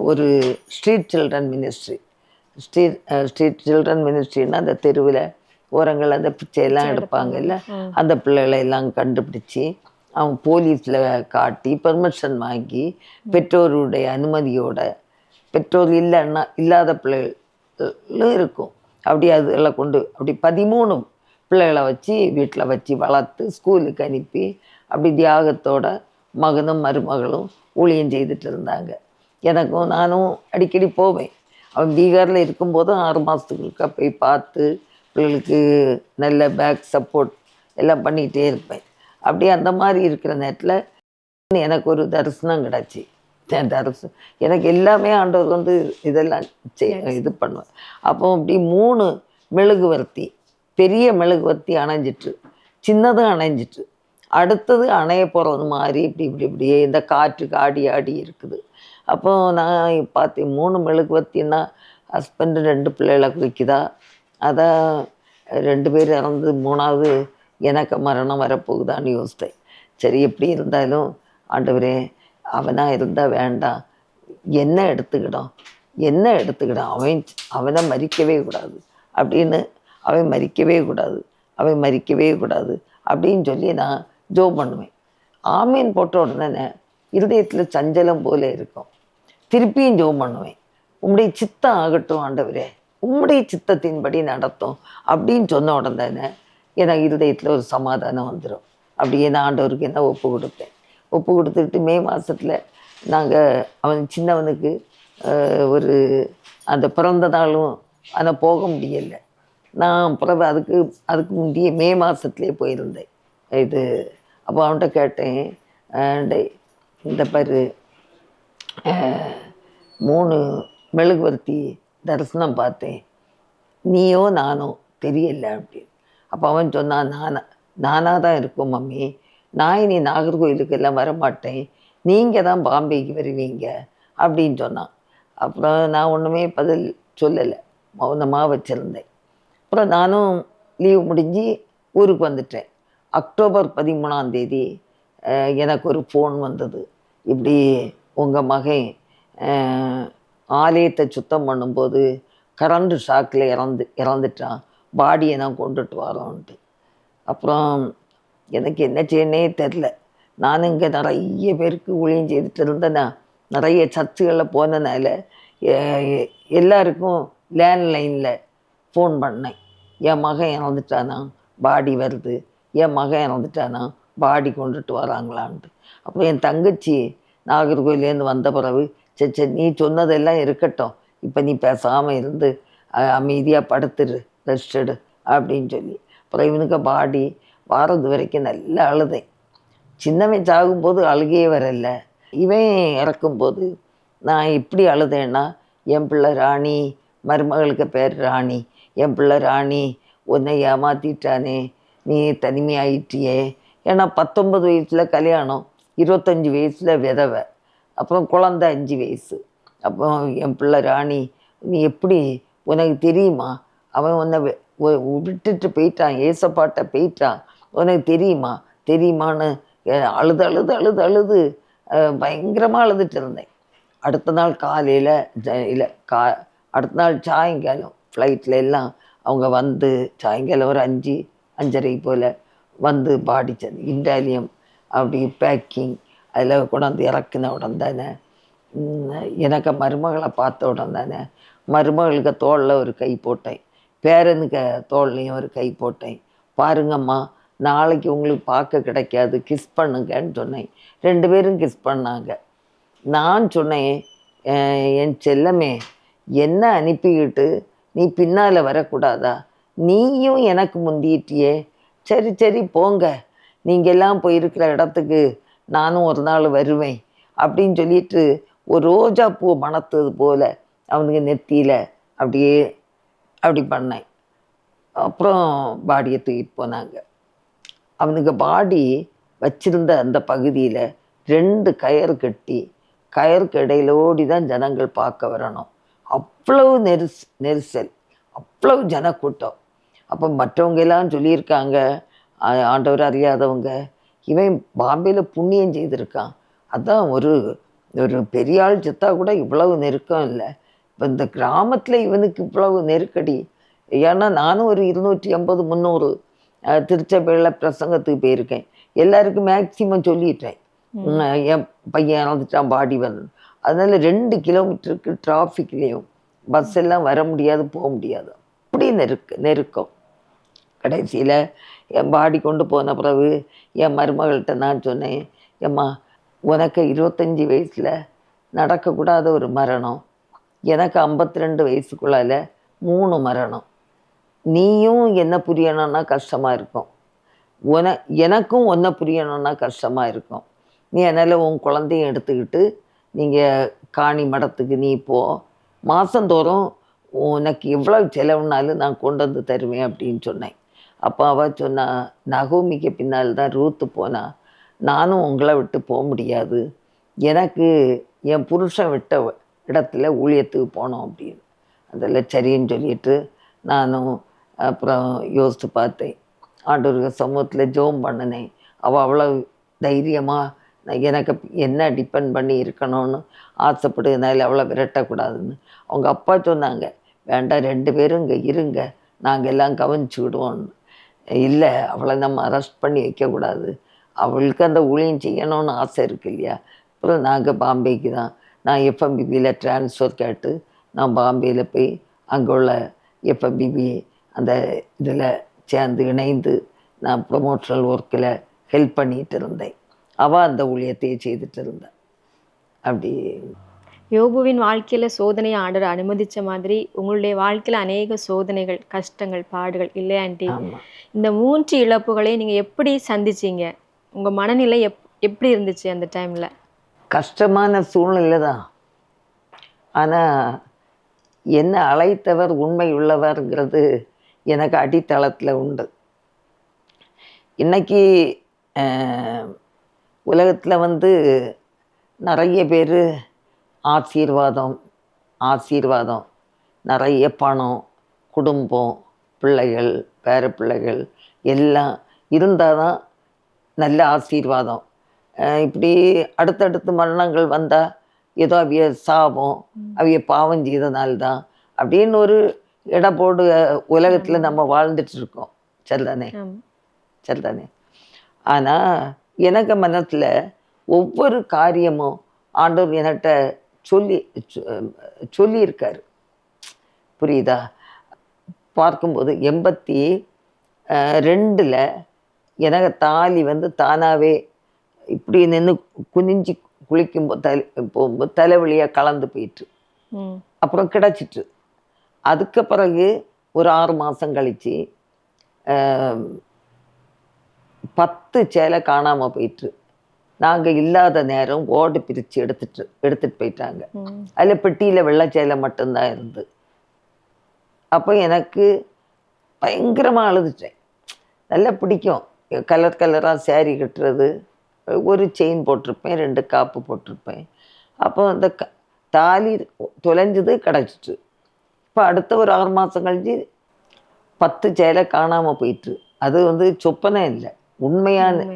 ஒரு street children ministry, street children மினிஸ்ட்ரின்னா அந்த தெருவில் ஓரங்கள் அந்த பிச்சையெல்லாம் எடுப்பாங்கல்ல, அந்த பிள்ளைகளை எல்லாம் கண்டுபிடிச்சி அவன் போலீஸில் காட்டி பெர்மிஷன் வாங்கி பெற்றோருடைய அனுமதியோட, பெற்றோர் இல்லைன்னா இல்லாத பிள்ளைகளும் இருக்கும், அப்படி அதெல்லாம் கொண்டு அப்படி 13 பிள்ளைகளை வச்சு வீட்டில் வச்சு வளர்த்து ஸ்கூலுக்கு அனுப்பி அப்படி தியாகத்தோட மகனும் மருமகளும் ஊழியம் செய்துட்டு இருந்தாங்க. நானும் அடிக்கடி போவேன். அவன் பீகாரில் இருக்கும்போதும் 6 மாதத்துக்கு போய் பார்த்து பிள்ளைகளுக்கு நல்ல பேக் சப்போர்ட் எல்லாம் பண்ணிகிட்டே இருப்பேன். அப்படியே அந்த மாதிரி இருக்கிற நேரத்தில் எனக்கு ஒரு தரிசனம் கிடச்சி. எனக்கு எல்லாமே ஆண்டவர் இதெல்லாம் இது பண்ணுவேன். அப்போ அப்படி 3 மெழுகுவர்த்தி, பெரிய மெழுகுவர்த்தி அணைஞ்சிட்டு, சின்னதும் அணைஞ்சிட்டு, அடுத்தது அணைய போகிறது மாதிரி இப்படியே இந்த காற்றுக்கு ஆடி இருக்குது. அப்போ நான் பார்த்தேன் 3 மெழுகுவர்த்தின்னா ஹஸ்பண்டு 2 பிள்ளைகளை குறிக்குதா, அதான் 2 பேர் இறந்து 3ஆவது எனக்கு மரணம் வரப்போகுதான்னு யோசித்தேன். சரி, எப்படி இருந்தாலும் ஆண்டவரே அவனாக இருந்தால் வேண்டாம், என்ன எடுத்துக்கிடும் அவனை மறிக்கவே கூடாது அப்படின்னு, அவன் மறிக்கவே கூடாது அப்படின்னு சொல்லி நான் ஜோம் பண்ணுவேன். ஆமீன் போட்ட உடனே இருதயத்தில் சஞ்சலம் போல இருக்கும். திருப்பியும் ஜோம் பண்ணுவேன். உம்முடைய சித்தம் ஆகட்டும் ஆண்டவரே, உம்முடைய சித்தத்தின்படி நடத்தும் அப்படின்னு சொன்ன உடனே எனக்கு இருதயத்தில் ஒரு சமாதானம் வந்துடும். அப்படியே நான் ஆண்டவருக்கு என்ன ஒப்பு கொடுத்துட்டு மே மாதத்தில் நாங்கள் அவன் சின்னவனுக்கு ஒரு அந்த பிறந்த நாளும் ஆனால் போக முடியலை. நான் பிறகு அதுக்கு முந்தைய மே மாதத்துலேயே போயிருந்தேன். அப்போ அவன்கிட்ட கேட்டேன், இந்த பாரு 3 மெழுகுவர்த்தி தரிசனம் பார்த்தேன், நீயோ நானோ தெரியல அப்படின்னு. அப்போ அவன் சொன்னான், நானாக தான் இருக்கும் மம்மி, நான் இனி நாகர்கோயிலுக்கெல்லாம் வரமாட்டேன், நீங்கள் தான் பாம்பேக்கு வருவீங்க அப்படின்னு சொன்னான். அப்புறம் நான் ஒன்றுமே பதில் சொல்லலை, மௌனமாக வச்சுருந்தேன். அப்புறம் நானும் லீவு முடிஞ்சு ஊருக்கு வந்துட்டேன். அக்டோபர் 13ஆம் தேதி எனக்கு ஒரு ஃபோன் வந்தது. இப்படி உங்கள் மகன் ஆலயத்தை சுத்தம் பண்ணும்போது கரண்ட் ஷாக்கில் இறந்துட்டான், பாடியை நான் கொண்டுட்டு வரோன்ட்டு. அப்புறம் எனக்கு என்ன செய்யனே தெரில. நானும் இங்கே நிறைய பேருக்கு ஊழியம் செய்துட்டு இருந்தேன்னா, நிறைய சர்ச்சுகளில் போனதுனால எல்லாருக்கும் லேண்ட்லைனில் ஃபோன் பண்ணேன். என் மகன் இறந்துட்டானா, பாடி வருது, என் மகன் இறந்துட்டானா, பாடி கொண்டுட்டு வராங்களான்ட்டு. அப்போ என் தங்கச்சி நாகர்கோயிலேருந்து வந்த பிறகு, சரி நீ சொன்னதெல்லாம் இருக்கட்டும், இப்போ நீ பேசாமல் இருந்து அமைதியாக படுத்துரு, ரெஸ்ட் எடு அப்படின்னு சொல்லி. அப்புறம் இவனுக்கு பாடி வாரது வரைக்கும் நல்லா அழுதேன். சின்னவன் சாகும்போது அழுகையே வரல, இவன் இறக்கும்போது நான் இப்படி அழுதேன்னா, என் பிள்ளை ராணி, மருமகளுக்கு பேர் ராணி, என் பிள்ளை ராணி உன்னை ஏமாற்றிட்டானே, நீ தனிமையாயிட்டியே. ஏன்னா 19 வயசில் கல்யாணம், 25 வயசில் விதவை, அப்புறம் குழந்த 5 வயசு. அப்போ என் பிள்ளை ராணி, நீ எப்படி, உனக்கு தெரியுமா அவன் உன்னை விட்டுட்டு போயிட்டான், ஏசப்பாட்ட போயிட்டான், உனக்கு தெரியுமான்னு அழுது அழுது அழுது அழுது பயங்கரமாக அழுதுட்டு இருந்தேன். அடுத்த நாள் காலையில் அடுத்த நாள் சாயங்காலம் ஃப்ளைட்டில் எல்லாம் அவங்க வந்து சாயங்காலம் ஒரு 5:30 போல் வந்து பாடிச்சது இண்டாலியம் அப்படி பேக்கிங் அதில் கொண்டாந்து இறக்குன உடனே தானே எனக்கு மருமகளை பார்த்த உடனே தானே மருமகளுக்கு தோளில் ஒரு கை போட்டேன், பேரனுக்கு தோல்லையும் ஒரு கை போட்டேன். பாருங்கம்மா, நாளைக்கு உங்களுக்கு பார்க்க கிடைக்காது, கிஸ் பண்ணுங்கன்னு சொன்னேன். 2 பேரும் கிஸ் பண்ணாங்க. நான் சொன்னேன், என் செல்லமே, என்ன அனுப்பிக்கிட்டு நீ பின்னால் வரக்கூடாதா, நீயும் எனக்கு முந்திட்டியே, சரி போங்க, நீங்கள்லாம் போயிருக்கிற இடத்துக்கு நானும் ஒரு நாள் வருவேன் அப்படின்னு சொல்லிட்டு ஒரு ரோஜா பூ மணத்தது போல் அவனுக்கு நெத்தியில் அப்படி பண்ணேன். அப்புறம் பாடியை தூக்கிட்டு போனாங்க. அவனுக்கு பாடி வச்சிருந்த அந்த பகுதியில் 2 கயிறு கட்டி, கயிறுக்கு இடையிலோடி தான் ஜனங்கள் பார்க்க வரணும். அவ்வளவு நெரிசல், அவ்வளவு ஜனக்கூட்டம். அப்போ மற்றவங்க எல்லாம் சொல்லியிருக்காங்க, ஆண்டவர் அறியாதவங்க, இவன் பாம்பேயில் புண்ணியம் செய்திருக்கான், அதான் ஒரு பெரிய ஆள் செத்தா கூட இவ்வளவு நெருக்கம் இல்லை, இப்போ இந்த கிராமத்தில் இவனுக்கு இவ்வளவு நெருக்கடி. ஏன்னா நானும் ஒரு 250-300 திருச்சபையில் பிரசங்கத்துக்கு போயிருக்கேன். எல்லாருக்கும் மேக்சிமம் சொல்லிட்டேன், என் பையன் இறந்துட்டான், பாடி வரணும். அதனால் 2 கிலோமீட்டருக்கு டிராஃபிக்லேயும் பஸ் எல்லாம் வர முடியாது, போக முடியாது, அப்படி நெருக்கம். கடைசியில் என் பாடி கொண்டு போன பிறகு என் மருமகள்கிட்ட நான் சொன்னேன், ஏம்மா, உனக்கு 25 வயசில் நடக்கக்கூடாத ஒரு மரணம், எனக்கு 52 வயசுக்குள்ளால 3 மரணம். நீயும் என்ன புரியணும்னா கஷ்டமாக இருக்கும், எனக்கும் ஒன்றை புரியணும்னா கஷ்டமாக இருக்கும். நீ அதனால் உன் குழந்தையும் எடுத்துக்கிட்டு நீங்கள் காணி மடத்துக்கு நீ போ, மாதந்தோறும் உனக்கு எவ்வளோ செலவுனாலும் நான் கொண்டு வந்து தருவேன் அப்படின்னு சொன்னேன். அப்போ அவள் சொன்னா, நகோமிக்கு பின்னால் தான் ரூத்து போனா, நானும் உங்களை விட்டு போக முடியாது, எனக்கு என் புருஷன் விட்ட இடத்துல ஊழியத்துக்கு போனோம் அப்படின்னு. அதில் சரின்னு சொல்லிட்டு நானும் அப்புறம் யோசித்து பார்த்தேன். ஆண்டவருக்கு சமூகத்தில் ஜெபம் பண்ணினேன். அவள் அவ்வளோ தைரியமாக எனக்கு என்ன டிபெண்ட் பண்ணி இருக்கணும்னு ஆசைப்படுறதுனால அவளை விரட்டக்கூடாதுன்னு. அவங்க அப்பா சொன்னாங்க, வேண்டாம் 2 பேரும் இங்கே இருங்க, நாங்கள் எல்லாம் கவனிச்சுக்கிடுவோன்னு. இல்லை, அவளை நம்ம அரெஸ்ட் பண்ணி வைக்கக்கூடாது, அவளுக்கு அந்த ஊழியம் செய்யணும்னு ஆசை இருக்கு இல்லையா. அப்புறம் நாங்கள் பாம்பேக்கு தான், நான் எஃப்எம்பிபியில் ட்ரான்ஸ்ஃபர் கேட்டு நான் பாம்பேயில் போய் அங்கே உள்ள எஃப்எம்பிபி அந்த இதில் சேர்ந்து இணைந்து நான் ப்ரொமோஷனல் ஒர்க்கில் ஹெல்ப் பண்ணிகிட்டு இருந்தேன். அவள் அந்த ஊழியத்தையே செய்துட்டு இருந்தாள். அப்படி யோபுவின் வாழ்க்கையில் சோதனை ஆண்டவர் அனுமதித்த மாதிரி உங்களுடைய வாழ்க்கையில் அநேக சோதனைகள், கஷ்டங்கள், பாடுகள் இல்லையா ஆண்டி? இந்த 3 இழப்புகளை நீங்கள் எப்படி சந்திச்சிங்க? உங்கள் மனநிலை எப்படி இருந்துச்சு அந்த டைமில்? கஷ்டமான சூழ்நிலை தான். ஆனால் என்ன அழைத்தவர் உண்மையுள்ளவர்ங்கிறது எனக்கு அடித்தளத்தில் உண்டு. இன்னைக்கு உலகத்தில் வந்து நிறைய பேர் ஆசீர்வாதம் ஆசீர்வாதம், நிறைய பணம், குடும்பம், பிள்ளைகள், பேர பிள்ளைகள் எல்லாம் இருந்தால் தான் நல்ல ஆசீர்வாதம். இப்படி அடுத்தடுத்து மரணங்கள் வந்தால் ஏதோ அவிய சாபம், அவிய பாவம் செய்தனால்தான் அப்படின்னு ஒரு இடப்போடு உலகத்தில் நம்ம வாழ்ந்துட்டு இருக்கோம். சரிதானே? சரிதானே? ஆனால் எனக்கு மனத்தில் ஒவ்வொரு காரியமும் ஆண்டவர் என்கிட்ட சொல்லியிருக்காரு. புரியுதா? பார்க்கும்போது 82 எனக்கு தாலி வந்து தானாகவே இப்படி நின்று குனிஞ்சு குளிக்கும்போது போகும்போது தலைவலியாக கலந்து போயிட்டு அப்புறம் கிடச்சிட்டு, அதுக்கு பிறகு ஒரு 6 மாதம் கழித்து 10 சேலை காணாமல் போயிட்டு, நாங்கள் இல்லாத நேரம் ஓடு பிரித்து எடுத்துட்டு போயிட்டாங்க. அதில் பெட்டியில் வெள்ளை சேலை மட்டும்தான் இருந்து. அப்போ எனக்கு பயங்கரமாக அழுதுட்டேன். நல்லா பிடிக்கும் கலர் கலராக சேரீ கட்டுறது, ஒரு செயின் போட்டிருப்பேன், 2 காப்பு போட்டிருப்பேன். அப்போ அந்த தாலி தொலைஞ்சது கிடச்சிட்டு. இப்போ அடுத்த ஒரு 6 மாதம் கழிச்சு 10 சேலை காணாமல் போயிட்டு. அது வந்து சொப்பனை இல்லை,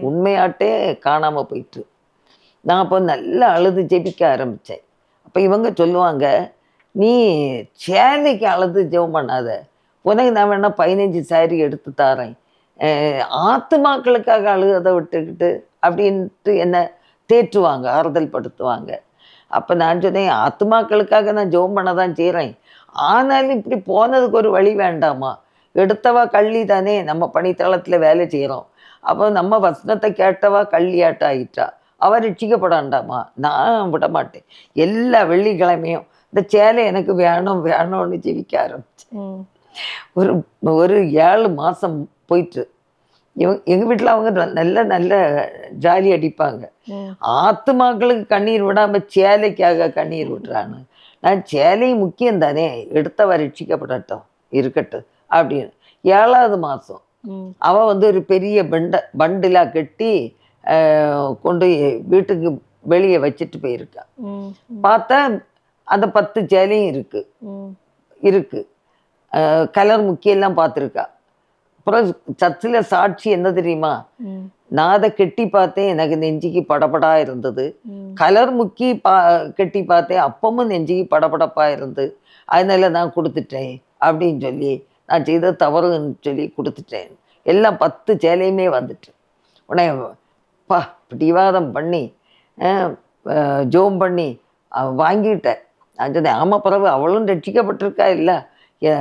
உண்மையாட்டே காணாமல் போயிட்டு. நான் அப்போ நல்லா அழுது ஜெபிக்க ஆரம்பித்தேன். அப்போ இவங்க சொல்லுவாங்க, நீ சேலைக்கு அழுது ஜெபம் பண்ணாத, உனக்கு நான் வேணா 15 சாரி எடுத்து தாரேன், ஆத்துமாக்களுக்காக அழுகதை விட்டுக்கிட்டு அப்படின்ட்டு என்ன தேற்றுவாங்க, ஆறுதல் படுத்துவாங்க. அப்போ நான் சொன்னேன், ஆத்துமாக்களுக்காக நான் ஜெபம் பண்ண தான் செய்கிறேன், ஆனாலும் இப்படி போனதுக்கு ஒரு வழி வேண்டாமா? எடுத்தவா கள்ளி தானே, நம்ம பணித்தளத்தில் வேலை செய்கிறோம். அப்போ நம்ம வசனத்தை கேட்டவா கள்ளியாட்ட ஆயிட்டா, அவள் ரட்சிக்கப்படாண்டாமா? நான் விட மாட்டேன். எல்லா வெள்ளிக்கிழமையும் இந்த சேலை எனக்கு வேணும்னு ஜெபிக்க ஆரம்பிச்சேன். ஒரு 7 மாதம் போயிட்டு. எங்கள் வீட்டில் அவங்க நல்ல ஜாலி அடிப்பாங்க. ஆத்துமாக்களுக்கு கண்ணீர் விடாமல் சேலைக்காக கண்ணீர் விடுறான்னு. நான் சேலையும் முக்கியம் தானே, எடுத்தவ ரட்சிக்கப்படட்டும் இருக்கட்டும் அப்படின்னு. 7வது மாதம் அவள் வந்து ஒரு பெரிய பண்டிலாக கட்டி கொண்டு வீட்டுக்கு வெளியே வச்சுட்டு போயிருக்கா. பார்த்தா அந்த 10 சேலையும் இருக்கு. கலர் முக்கியெல்லாம் பார்த்துருக்கா. அப்புறம் சர்ச்சில் சாட்சி என்ன தெரியுமா? நான் அதை கெட்டி பார்த்தேன், எனக்கு நெஞ்சிக்கு படபடா இருந்தது. கலர் முக்கி கெட்டி பார்த்தேன், அப்பமும் நெஞ்சிக்கு படபடப்பா இருந்து, அதனால நான் கொடுத்துட்டேன் அப்படின்னு சொல்லி, நான் செய்த தவறுன்னு சொல்லி கொடுத்துட்டேன். எல்லாம் 10 சேலையுமே வந்துட்டு. உடனே பிடிவாதம் பண்ணி ஜோம் பண்ணி வாங்கிட்டேன். நான் சொன்னேன், ஆமாம் பிறகு அவளும் ரட்சிக்கப்பட்டிருக்கா இல்லை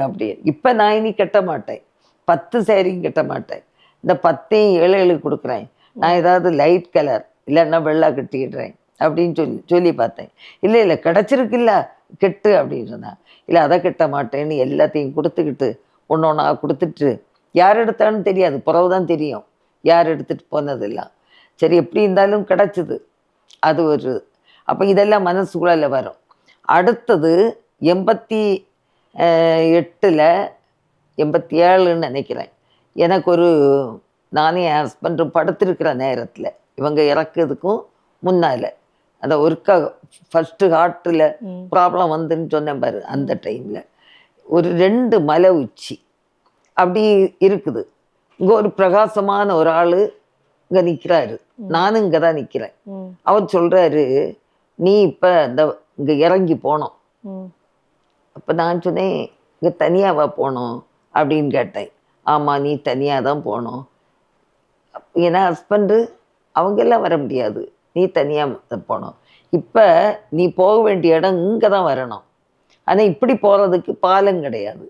அப்படி. இப்போ நான் இனி கட்ட மாட்டேன், 10 சேரீயும் கட்ட மாட்டேன், இந்த 10ஐயும் 7 கொடுக்குறேன், நான் ஏதாவது லைட் கலர் இல்லைன்னா வெள்ளை கட்டிக்கிடுறேன் அப்படின்னு சொல்லி பார்த்தேன். இல்லை கிடச்சிருக்குல்ல கெட்டு அப்படின்னு சொன்னேன். இல்லை அதை கட்ட மாட்டேன்னு எல்லாத்தையும் கொடுத்துக்கிட்டு ஒன்றா கொடுத்துட்டு, யார் எடுத்தான்னு தெரியாது, பிறகுதான் தெரியும் யார் எடுத்துகிட்டு போனதெல்லாம். சரி, எப்படி இருந்தாலும் கிடச்சிது. அது ஒரு அப்போ இதெல்லாம் மனசுக்குள்ள வரும். அடுத்தது 87 நினைக்கிறேன், எனக்கு ஒரு நானே என் ஹஸ்பண்டும் படுத்திருக்கிற நேரத்தில், இவங்க இறக்குறதுக்கும் முன்னால், அந்த ஒருக்கா ஃபஸ்ட்டு ஹார்ட்டில் ப்ராப்ளம் வந்துன்னு சொன்னேன் பாரு, அந்த டைமில் ஒரு 2 மலை உச்சி அப்படி இருக்குது. இங்கே ஒரு பிரகாசமான ஒரு ஆள் இங்கே நிற்கிறாரு, நானும் இங்கே தான் நிற்கிறேன். அவர் சொல்கிறாரு, நீ இப்போ இங்கே இறங்கி போனோம். அப்போ நான் சொன்னேன், இங்கே தனியாவா போனோம் அப்படின்னு கேட்டேன். ஆமாம், நீ தனியாக தான் போனோம். ஏன்னா ஹஸ்பண்டு அவங்கெல்லாம் வர முடியாது, நீ தனியாக போனோம். இப்போ நீ போக வேண்டிய இடம் இங்கே தான் வரணும், ஆனால் இப்படி போகிறதுக்கு பாலம் கிடையாது,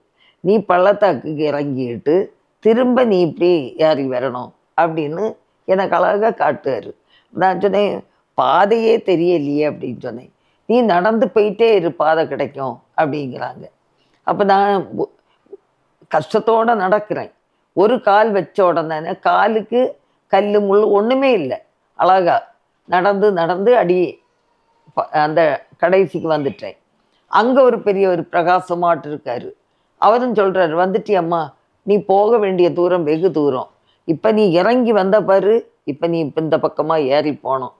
நீ பள்ளத்தாக்குக்கு இறங்கிட்டு திரும்ப நீ இப்படி ஏறி வரணும் அப்படின்னு எனக்கு அழகாக காட்டுவார். நான் சொன்னேன், பாதையே தெரியலையே அப்படின்னு சொன்னேன். நீ நடந்து போயிட்டே இரு, பாதை கிடைக்கும் அப்படிங்கிறாங்க. அப்போ நான் கஷ்டத்தோடு நடக்கிறேன். ஒரு கால் வச்ச உடனே காலுக்கு கல் முள் ஒன்றுமே இல்லை, அழகா நடந்து அடி அந்த கடைசிக்கு வந்துட்டேன். அங்கே ஒரு பெரிய ஒரு பிரகாசமாட்டு இருக்காரு. அவரும் சொல்கிறாரு, வந்துட்டியம்மா, நீ போக வேண்டிய தூரம் வெகு தூரம், இப்போ நீ இறங்கி வந்த பாரு, இப்போ நீ இப்போ இந்த பக்கமாக ஏறி போனோம்,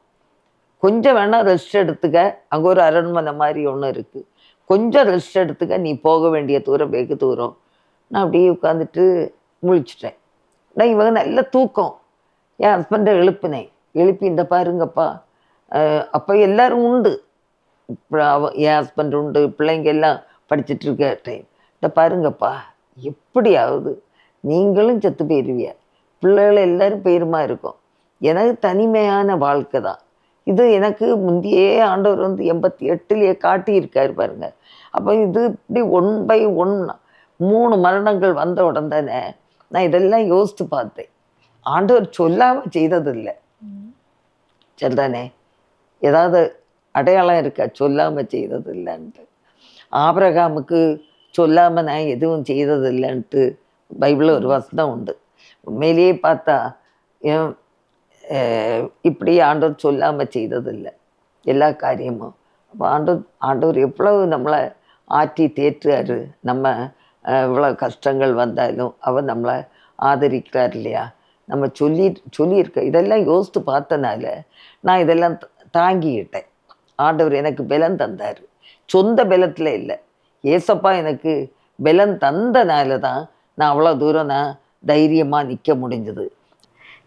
கொஞ்சம் வேணால் ரெஸ்ட் எடுத்துக்க, அங்கே ஒரு அரண்மனை மாதிரி ஒன்று இருக்குது, கொஞ்சம் ரெஸ்ட் எடுத்துக்க, நீ போக வேண்டிய தூரம் வெகு தூரம். நான் அப்படியே உட்காந்துட்டு முழிச்சிட்டேன். நான் இவங்க நல்ல தூக்கம். என் ஹஸ்பண்டை எழுப்பினேன். எழுப்பி இந்த பாருங்கப்பா, அப்போ எல்லாரும் உண்டு, என் ஹஸ்பண்ட் உண்டு, பிள்ளைங்க எல்லாம் படிச்சுட்டு இருக்க டைம். இந்த பாருங்கப்பா, எப்படியாவது நீங்களும் செத்து போயிடுவிய, பிள்ளைகள் எல்லாரும் பேருமா இருக்கும், எனக்கு தனிமையான வாழ்க்கை தான் இது. எனக்கு முந்தையே ஆண்டவர் வந்து 88 காட்டியிருக்காரு பாருங்க. அப்போ இது இப்படி 1 by 1 3 மரணங்கள் வந்த உடனே தானே நான் இதெல்லாம் யோசித்து பார்த்தேன். ஆண்டவர் சொல்லாமல் செய்ததில்லை. சரிதானே? ஏதாவது அடையாளம் இருக்கா சொல்லாமல் செய்தது இல்லைன்ட்டு? ஆபிரகாமுக்கு சொல்லாமல் நான் எதுவும் செய்ததில்லைன்ட்டு பைபிளில் ஒரு வசனம் உண்டு. உண்மையிலேயே பார்த்தா இப்படி ஆண்டவர் சொல்லாமல் செய்ததில்லை எல்லா காரியமும். அப்போ ஆண்டவர் எவ்வளவு நம்மளை ஆற்றி தேற்றுறாரு. நம்ம இவ்வளோ கஷ்டங்கள் வந்தாலும் அவர் நம்மளை ஆதரிக்கிறார் இல்லையா? நம்ம சொல்லியிருக்க இதெல்லாம் யோசித்து பார்த்தனால நான் இதெல்லாம் தாங்கிக்கிட்டேன். ஆண்டவர் எனக்கு பலன் தந்தார். சொந்த பலத்தில் இல்லை, ஏசப்பா எனக்கு பலன் தந்தனால தான் நான் அவ்வளோ தூரம் நான் தைரியமாக நிற்க முடிஞ்சது.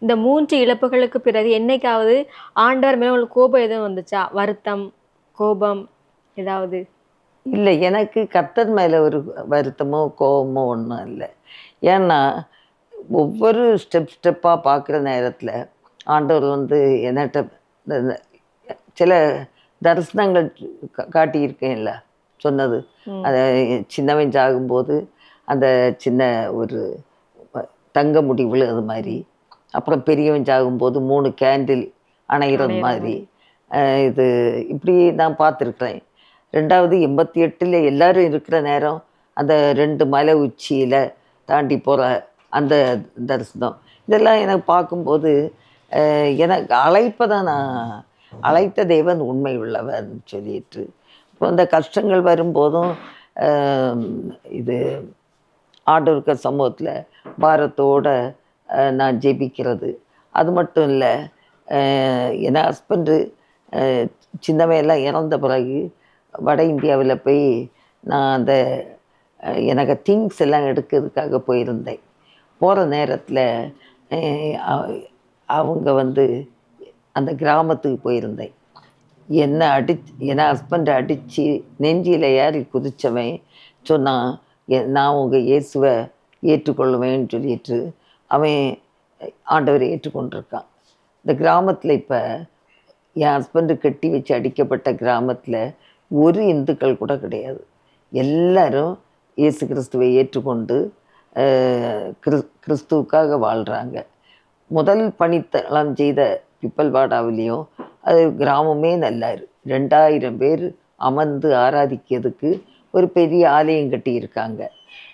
இந்த 3 இழப்புகளுக்கு பிறகு என்னைக்காவது ஆண்டவர் மேலே உங்களுக்கு கோபம் எதுவும் வந்துச்சா? வருத்தம், கோபம் ஏதாவது? இல்லை, எனக்கு கர்த்தர் மேலே ஒரு வருத்தமோ கோபமோ ஒன்றும் இல்லை. ஏன்னா ஒவ்வொரு ஸ்டெப்பாக பார்க்குற நேரத்தில் ஆண்டவர் வந்து என்னட்ட சில தரிசனங்கள் காட்டியிருக்கேன்ல சொன்னது. அதை சின்னவன் சாகும்போது அந்த சின்ன ஒரு தங்க முடி விழுது மாதிரி, அப்புறம் பெரியவன் சாகும்போது 3 கேண்டில் அணைகிறது மாதிரி, இது இப்படி நான் பார்த்துருக்குறேன். 2வது 88 எல்லாரும் இருக்கிற நேரம் அந்த 2 மலை உச்சியில் தாண்டி போகிற அந்த தரிசனம், இதெல்லாம் எனக்கு பார்க்கும்போது எனக்கு அழைப்பதான் நான் அழைத்த தேவன் உண்மை உள்ளவர்னு சொல்லிட்டு, இப்போ இந்த கஷ்டங்கள் வரும்போதும் இது ஆண்டவருக்கு சமூகத்தில் பாரத்தோடு நான் ஜெபிக்கிறது. அது மட்டும் இல்லை, என் ஹஸ்பண்டு சின்னவையெல்லாம் இறந்த பிறகு வட இந்தியாவில் போய் நான் அந்த எனக்கு திங்ஸ் எல்லாம் எடுக்கிறதுக்காக போயிருந்தேன். போகிற நேரத்தில் அவங்க வந்து அந்த கிராமத்துக்கு போயிருந்தேன். என் ஹஸ்பண்டை அடித்து நெஞ்சியில் ஏறி குதித்தவன் சொன்னான், நான் உங்கள் இயேசுவை ஏற்றுக்கொள்ளுவேன்னு சொல்லிட்டு அவன் ஆண்டவரை ஏற்றுக்கொண்டிருக்கான். இந்த கிராமத்தில் இப்போ என் ஹஸ்பண்டு கட்டி வச்சு அடிக்கப்பட்ட கிராமத்தில் ஒரு இந்துக்கள் கூட கிடையாது. எல்லாரும் இயேசு கிறிஸ்துவை ஏற்றுக்கொண்டு கிறிஸ்துவுக்காக வாழ்கிறாங்க. முதல் பணித்தளம் செய்த பிப்பல்வாடாவிலையும் அது கிராமமே நல்லாரு. 2000 பேர் அமர்ந்து ஆராதிக்கிறதுக்கு ஒரு பெரிய ஆலயம் கட்டியிருக்காங்க.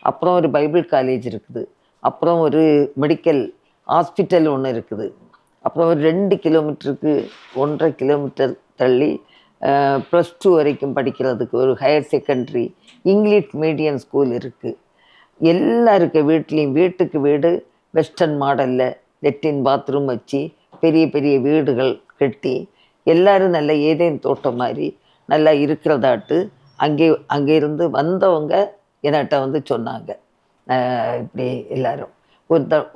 அப்புறம் ஒரு பைபிள் காலேஜ் இருக்குது. அப்புறம் ஒரு மெடிக்கல் ஹாஸ்பிட்டல் ஒன்று இருக்குது. அப்புறம் ஒரு 2 கிலோமீட்டருக்கு 1.5 கிலோமீட்டர் தள்ளி +2 வரைக்கும் படிக்கிறதுக்கு ஒரு higher secondary English medium school இருக்குது. எல்லாருக்கு வீட்லேயும் வீட்டுக்கு வீடு வெஸ்டர்ன் மாடலில் லெட்டின் பாத்ரூம் வச்சு பெரிய பெரிய வீடுகள் கட்டி எல்லோரும் நல்ல ஏதேன் தோட்டம் மாதிரி நல்லா இருக்கிறதாட்டு அங்கே இருந்து வந்தவங்க என்கிட்ட வந்து சொன்னாங்க, இப்படி எல்லோரும்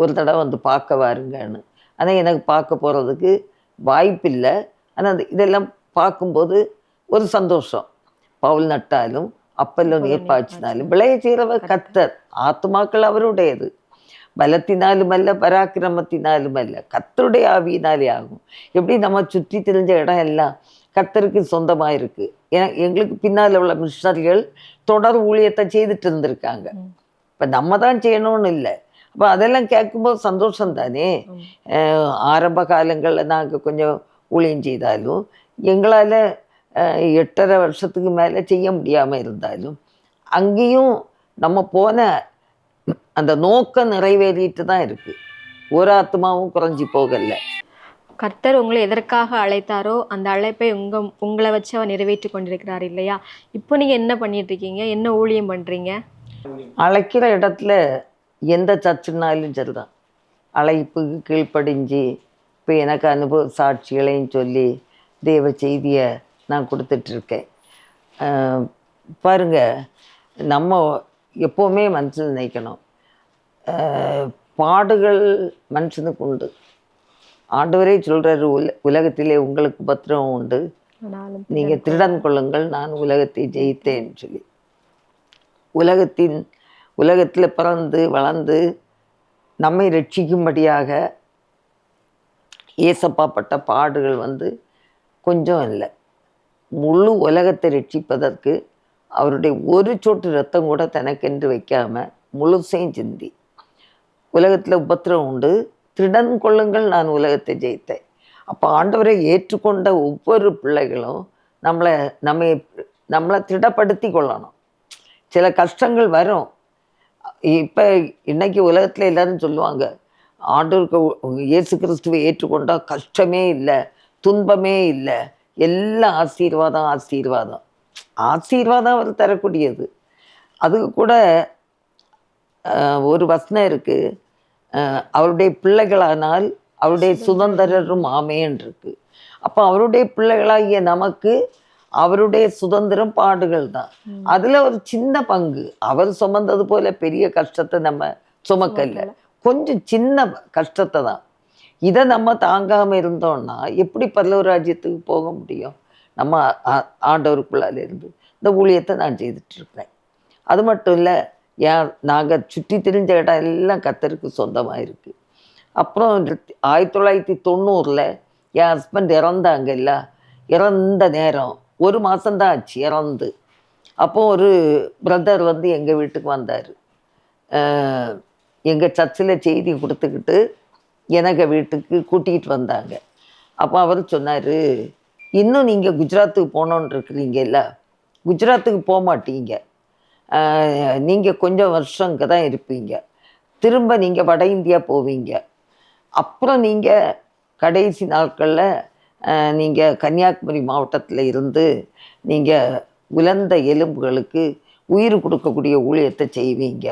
ஒரு தடவை வந்து பார்க்க வாருங்கன்னு. ஆனால் எனக்கு பார்க்க போகிறதுக்கு வாய்ப்பில்லை. ஆனால் இதெல்லாம் பார்க்கும்போது ஒரு சந்தோஷம். பவுல் நட்டாலும் அப்பல்லும் நீர் பாய்ச்சினாலும் விளைய செய்கிறவர் கர்த்தர், ஆத்துமாக்கள் அவருடையது. பலத்தினாலும் அல்ல, பராக்கிரமத்தினாலும் அல்ல, கர்த்தருடைய ஆவியினாலே ஆகும். எப்படி நம்ம சுற்றி தெரிஞ்ச இடம் எல்லாம் கர்த்தருக்கு சொந்தமாக இருக்குது. எங்களுக்கு பின்னால் உள்ள மிஷனரிகள் தொடர் ஊழியத்தை செய்துட்டு இருந்திருக்காங்க. இப்போ நம்ம தான் செய்யணும்னு இல்லை. அப்போ அதெல்லாம் கேட்கும்போது சந்தோஷம் தானே. ஆரம்ப காலங்களில் நாங்கள் கொஞ்சம் ஊழியம் செய்தாலும் எங்களால் 8.5 வருஷத்துக்கு மேலே செய்ய முடியாமல் இருந்தாலும் அங்கேயும் நம்ம போன அந்த நோக்கம் நிறைவேறிட்டு தான் இருக்குது. ஒரு ஆத்மாவும் குறைஞ்சி போகலை. கர்த்தர் உங்களை எதற்காக அழைத்தாரோ அந்த அழைப்பை உங்களை வச்சு அவர் நிறைவேற்றி கொண்டிருக்கிறார் இல்லையா? இப்போ நீங்கள் என்ன பண்ணிட்டு இருக்கீங்க? என்ன ஊழியம் பண்ணுறீங்க? அழைக்கிற இடத்துல எந்த சர்ச்சுனாலும் சரிதான், அழைப்புக்கு கீழ்ப்படிஞ்சு இப்போ எனக்கு அனுபவ சாட்சிகளையும் சொல்லி தேவ செய்தியை நான் கொடுத்துட்ருக்கேன். பாருங்க, நம்ம எப்போவுமே மனுஷன் நினைக்கணும், பாடுகள் மனுஷனுக்கு உண்டு. ஆண்டவரே சொல்கிறாரு, உலகத்திலே உங்களுக்கு பத்திரம் உண்டு, நீங்கள் திருடன் கொள்ளுங்கள், நான் உலகத்தை ஜெயித்தேன்னு சொல்லி. உலகத்தில் பிறந்து வளர்ந்து நம்மை ரட்சிக்கும்படியாக ஏசப்பா பட்ட பாடுகள் கொஞ்சம் இல்லை. முழு உலகத்தை ரட்சிப்பதற்கு அவருடைய ஒரு சொட்டு ரத்தம் கூட தனக்கென்று வைக்காமல் முழுசையும் சிந்தி, உலகத்தில் உபத்திரம் உண்டு, திருடன் கொள்ளுங்கள், நான் உலகத்தை ஜெயித்தேன். அப்போ ஆண்டவரை ஏற்றுக்கொண்ட ஒவ்வொரு பிள்ளைகளும் நம்மளை திடப்படுத்தி கொள்ளணும். சில கஷ்டங்கள் வரும். இப்போ இன்னைக்கு உலகத்தில் எல்லாரும் சொல்லுவாங்க, ஆண்டவருக்கு இயேசு கிறிஸ்துவை ஏற்றுக்கொண்டால் கஷ்டமே இல்லை, துன்பமே இல்லை, எல்லாம் ஆசீர்வாதம் ஆசீர்வாதம். ஆசீர்வாதம் அவர் தரக்கூடியது. அதுக்கு கூட ஒரு வசனம் இருக்குது, அவருடைய பிள்ளைகளானால் அவருடைய சுதந்திரரும் ஆமேன் இருக்கு. அப்போ அவருடைய பிள்ளைகளாகிய நமக்கு அவருடைய சுதந்திரம் பாடுகள் தான். அதில் ஒரு சின்ன பங்கு. அவர் சுமந்தது போல பெரிய கஷ்டத்தை நம்ம சுமக்கல, கொஞ்சம் சின்ன கஷ்டத்தை தான். இதை நம்ம தாங்காமல் இருந்தோம்னா எப்படி பரலோக ராஜ்யத்துக்கு போக முடியும்? நம்ம ஆண்டவருக்குள்ளால இருந்து இந்த ஊழியத்தை நான் செய்துட்ருக்கிறேன். அது மட்டும் இல்லை, நாங்கள் சுற்றி திரிஞ்ச இடம் எல்லாம் கர்த்தருக்கு சொந்தமாக இருக்குது. அப்புறம் 1990 என் ஹஸ்பண்ட் இறந்தாங்க இல்லை, இறந்த நேரம் 1 மாதம்தான் ஆச்சு இறந்து. அப்போது ஒரு பிரதர் எங்கள் வீட்டுக்கு வந்தார். எங்கள் சர்ச்சில் செய்தி கொடுத்துக்கிட்டு எனக்கு வீட்டுக்கு கூட்டிகிட்டு வந்தாங்க. அப்போ அவர் சொன்னார், இன்னும் நீங்கள் குஜராத்துக்கு போகணுன்னு இருக்கிறீங்கல்ல, குஜராத்துக்கு போக மாட்டீங்க, நீங்கள் கொஞ்சம் வருஷம் இங்கே தான் இருப்பீங்க, திரும்ப நீங்கள் வட இந்தியா போவீங்க, அப்புறம் நீங்கள் கடைசி நாட்களில் நீங்கள் கன்னியாகுமரி மாவட்டத்தில் இருந்து நீங்கள் உலர்ந்த எலும்புகளுக்கு உயிர் கொடுக்கக்கூடிய ஊழியத்தை செய்வீங்க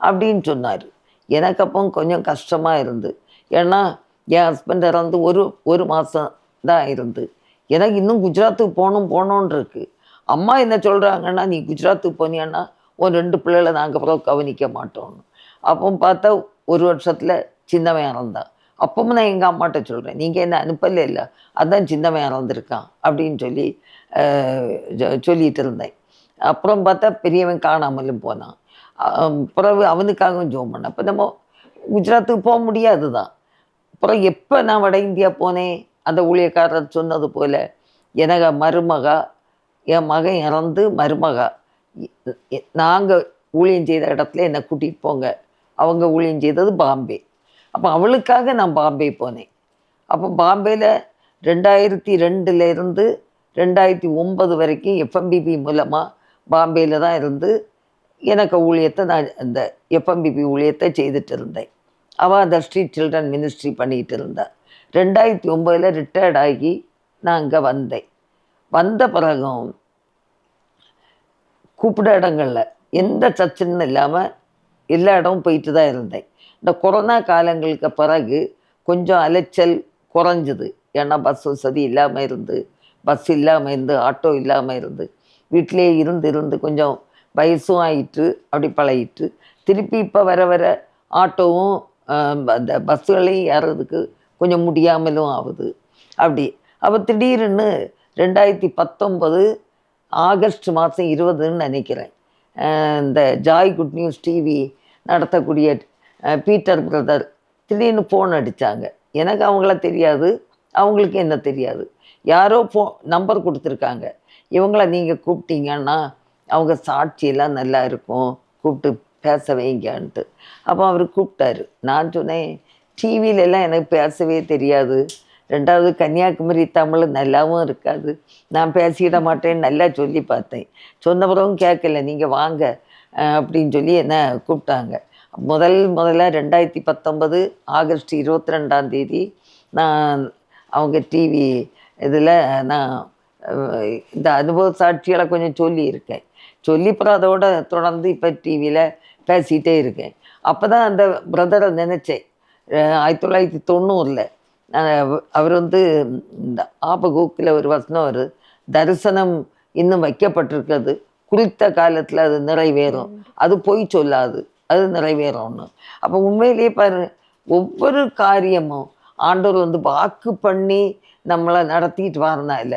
அப்படின்னு சொன்னார். எனக்கு அப்போ கொஞ்சம் கஷ்டமாக இருந்து, ஏன்னா என் ஹஸ்பண்ட் இறந்து ஒரு மாதம் தான் இருந்து, எனக்கு இன்னும் குஜராத்துக்கு போகணுன்னு இருக்குது. அம்மா என்ன சொல்கிறாங்கன்னா, நீ குஜராத்துக்கு போனியான்னா ஒரு 2 பிள்ளைகளை நாங்கள் அப்புறம் கவனிக்க மாட்டோம்னு. அப்போ பார்த்தா 1 வருஷத்தில் சின்னவன் இறந்தான். அப்பவும் நான் எங்கள் அம்மாட்ட சொல்கிறேன், நீங்கள் என்ன அனுப்பல இல்லை, அதான் சின்னவன் இறந்துருக்கான் அப்படின்னு சொல்லிட்டு இருந்தேன். அப்புறம் பார்த்தா பெரியவன் காணாமலும் போனான். பிறகு அவனுக்காகவும் ஜோம் பண்ணேன். அப்போ நம்ம குஜராத்துக்கு போக முடியாது தான். அப்புறம் எப்போ நான் வட இந்தியா போனேன், அந்த ஊழியக்காரர் சொன்னது போல் எனக்கு என் மகன் இறந்து மருமகா நாங்கள் ஊழியம் செய்த இடத்துல என்னை கூட்டிகிட்டு போங்க. அவங்க ஊழியம் செய்தது பாம்பே. அப்போ அவளுக்காக நான் பாம்பே போனேன். அப்போ பாம்பேயில் 2002 2009 வரைக்கும் FMBB மூலமாக பாம்பேயில் தான் இருந்து எனக்கு ஊழியத்தை நான் இந்த FMBB ஊழியத்தை செய்துட்டு இருந்தேன். அவள் அந்த ஸ்ட்ரீட் சில்ட்ரன் மினிஸ்ட்ரி பண்ணிகிட்டு இருந்தாள். 2009 ரிட்டையர்ட் ஆகி நான் அங்கே வந்தேன். வந்த பிறகும் கூப்பிட இடங்களில் எந்த சர்ச்சுன்னு இல்லாமல் எல்லா இடமும் போயிட்டு தான் இருந்தேன். இந்த கொரோனா காலங்களுக்கு பிறகு கொஞ்சம் அலைச்சல் குறைஞ்சிது. ஏன்னா பஸ் வசதி இல்லாமல் இருந்து, பஸ் இல்லாமல் இருந்து, ஆட்டோ இல்லாமல் இருந்து, வீட்டிலே இருந்து கொஞ்சம் வயசும் ஆயிட்டு அப்படி பழகிட்டு, திருப்பி இப்போ வர ஆட்டோவும் அந்த பஸ்ஸுகளையும் ஏறதுக்கு கொஞ்சம் முடியாமலும் ஆகுது. அப்போ திடீர்னு 2019 ஆகஸ்ட் மாதம் 20ன்னு நினைக்கிறேன், இந்த ஜாய் குட் நியூஸ் டிவி நடத்தக்கூடிய பீட்டர் பிரதர் திடீர்னு ஃபோன் அடித்தாங்க. எனக்கு அவங்கள தெரியாது, அவங்களுக்கு என்ன தெரியாது. யாரோ நம்பர் கொடுத்துருக்காங்க, இவங்கள நீங்கள் கூப்பிட்டீங்கன்னா அவங்க சாட்சியெல்லாம் நல்லா இருக்கும், கூப்பிட்டு பேச வைங்கன்ட்டு. அப்போ அவர் கூப்பிட்டாரு. நான் சொன்னேன், டிவிலெல்லாம் எனக்கு பேசவே தெரியாது, 2வது கன்னியாகுமரி தமிழ் நல்லாவும் இருக்காது, நான் பேசிக்கிட மாட்டேன்னு நல்லா சொல்லி பார்த்தேன். சொன்ன பிறகும் கேட்கல, நீங்கள் வாங்க அப்படின்னு சொல்லி என்னை கூப்பிட்டாங்க. முதல்ல 2019 ஆகஸ்ட் 22ஆம் தேதி நான் அவங்க டிவி இதில் நான் இந்த அனுபவ சாட்சிகளை கொஞ்சம் சொல்லியிருக்கேன். சொல்லிப்புறம் அதோட தொடர்ந்து இப்போ டிவியில் பேசிகிட்டே இருக்கேன். அப்போ தான் அந்த பிரதரை நினச்சேன். 1990 அவர் வந்து இந்த ஆபகூக்கில் ஒரு வசனம் ஒரு தரிசனம் இன்னும் வைக்கப்பட்டிருக்கிறது, குறித்த காலத்தில் அது நிறைவேறும், அது பொய் சொல்லாது, அது நிறைவேறும்னு. அப்போ உண்மையிலேயே பாரு, ஒவ்வொரு காரியமும் ஆண்டவர் வந்து வாக்கு பண்ணி நம்மளை நடத்திட்டு வரனால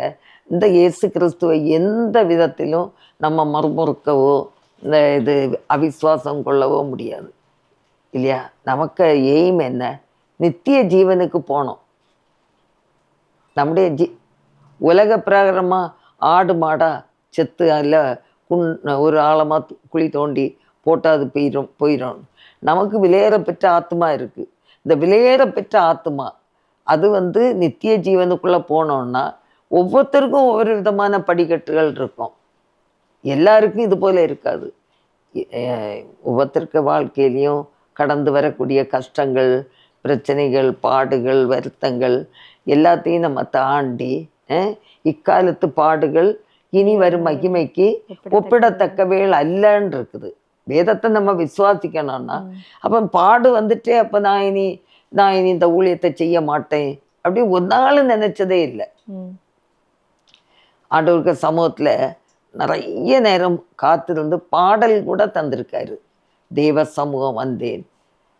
இந்த இயேசு கிறிஸ்துவை எந்த விதத்திலும் நம்ம மறுமுறுக்கவோ இந்த இது அவிசுவாசம் கொள்ளவோ முடியாது இல்லையா? நமக்கு எய்ம் என்ன? நித்திய ஜீவனுக்கு போனோம். நம்முடைய உலக பிரகாரமாக ஆடு மாடா செத்து அதில் ஒரு ஆழமாக குழி தோண்டி போட்டால் அது போயிடும். நமக்கு விலையேற பெற்ற ஆத்மா இருக்குது. இந்த விலையேற பெற்ற ஆத்மா அது வந்து நித்திய ஜீவனுக்குள்ளே போனோன்னா ஒவ்வொருத்தருக்கும் ஒவ்வொரு விதமான படிக்கட்டுகள் இருக்கும். எல்லாருக்கும் இது போல் இருக்காது. ஒவ்வொருத்தருக்கு வாழ்க்கையிலையும் கடந்து வரக்கூடிய கஷ்டங்கள், பிரச்சனைகள், பாடுகள், வருத்தங்கள் எல்லாத்தையும் நம்ம தாண்டி இக்காலத்து பாடுகள் இனி வரும் மகிமைக்கு ஒப்பிடத்தக்கவைகள் அல்லன்னு இருக்குது. வேதத்தை நம்ம விசுவாசிக்கணும்னா அப்போ பாடு வந்துட்டே அப்போ நான் இனி இந்த ஊழியத்தை செய்ய மாட்டேன் அப்படி ஒரு நாள் நினைச்சதே இல்லை. ஆண்டவருக்கு சமூகத்தில் நிறைய நேரம் காத்திருந்து பாடல் கூட தந்திருக்காரு. தேவ சமூகம் வந்தேன்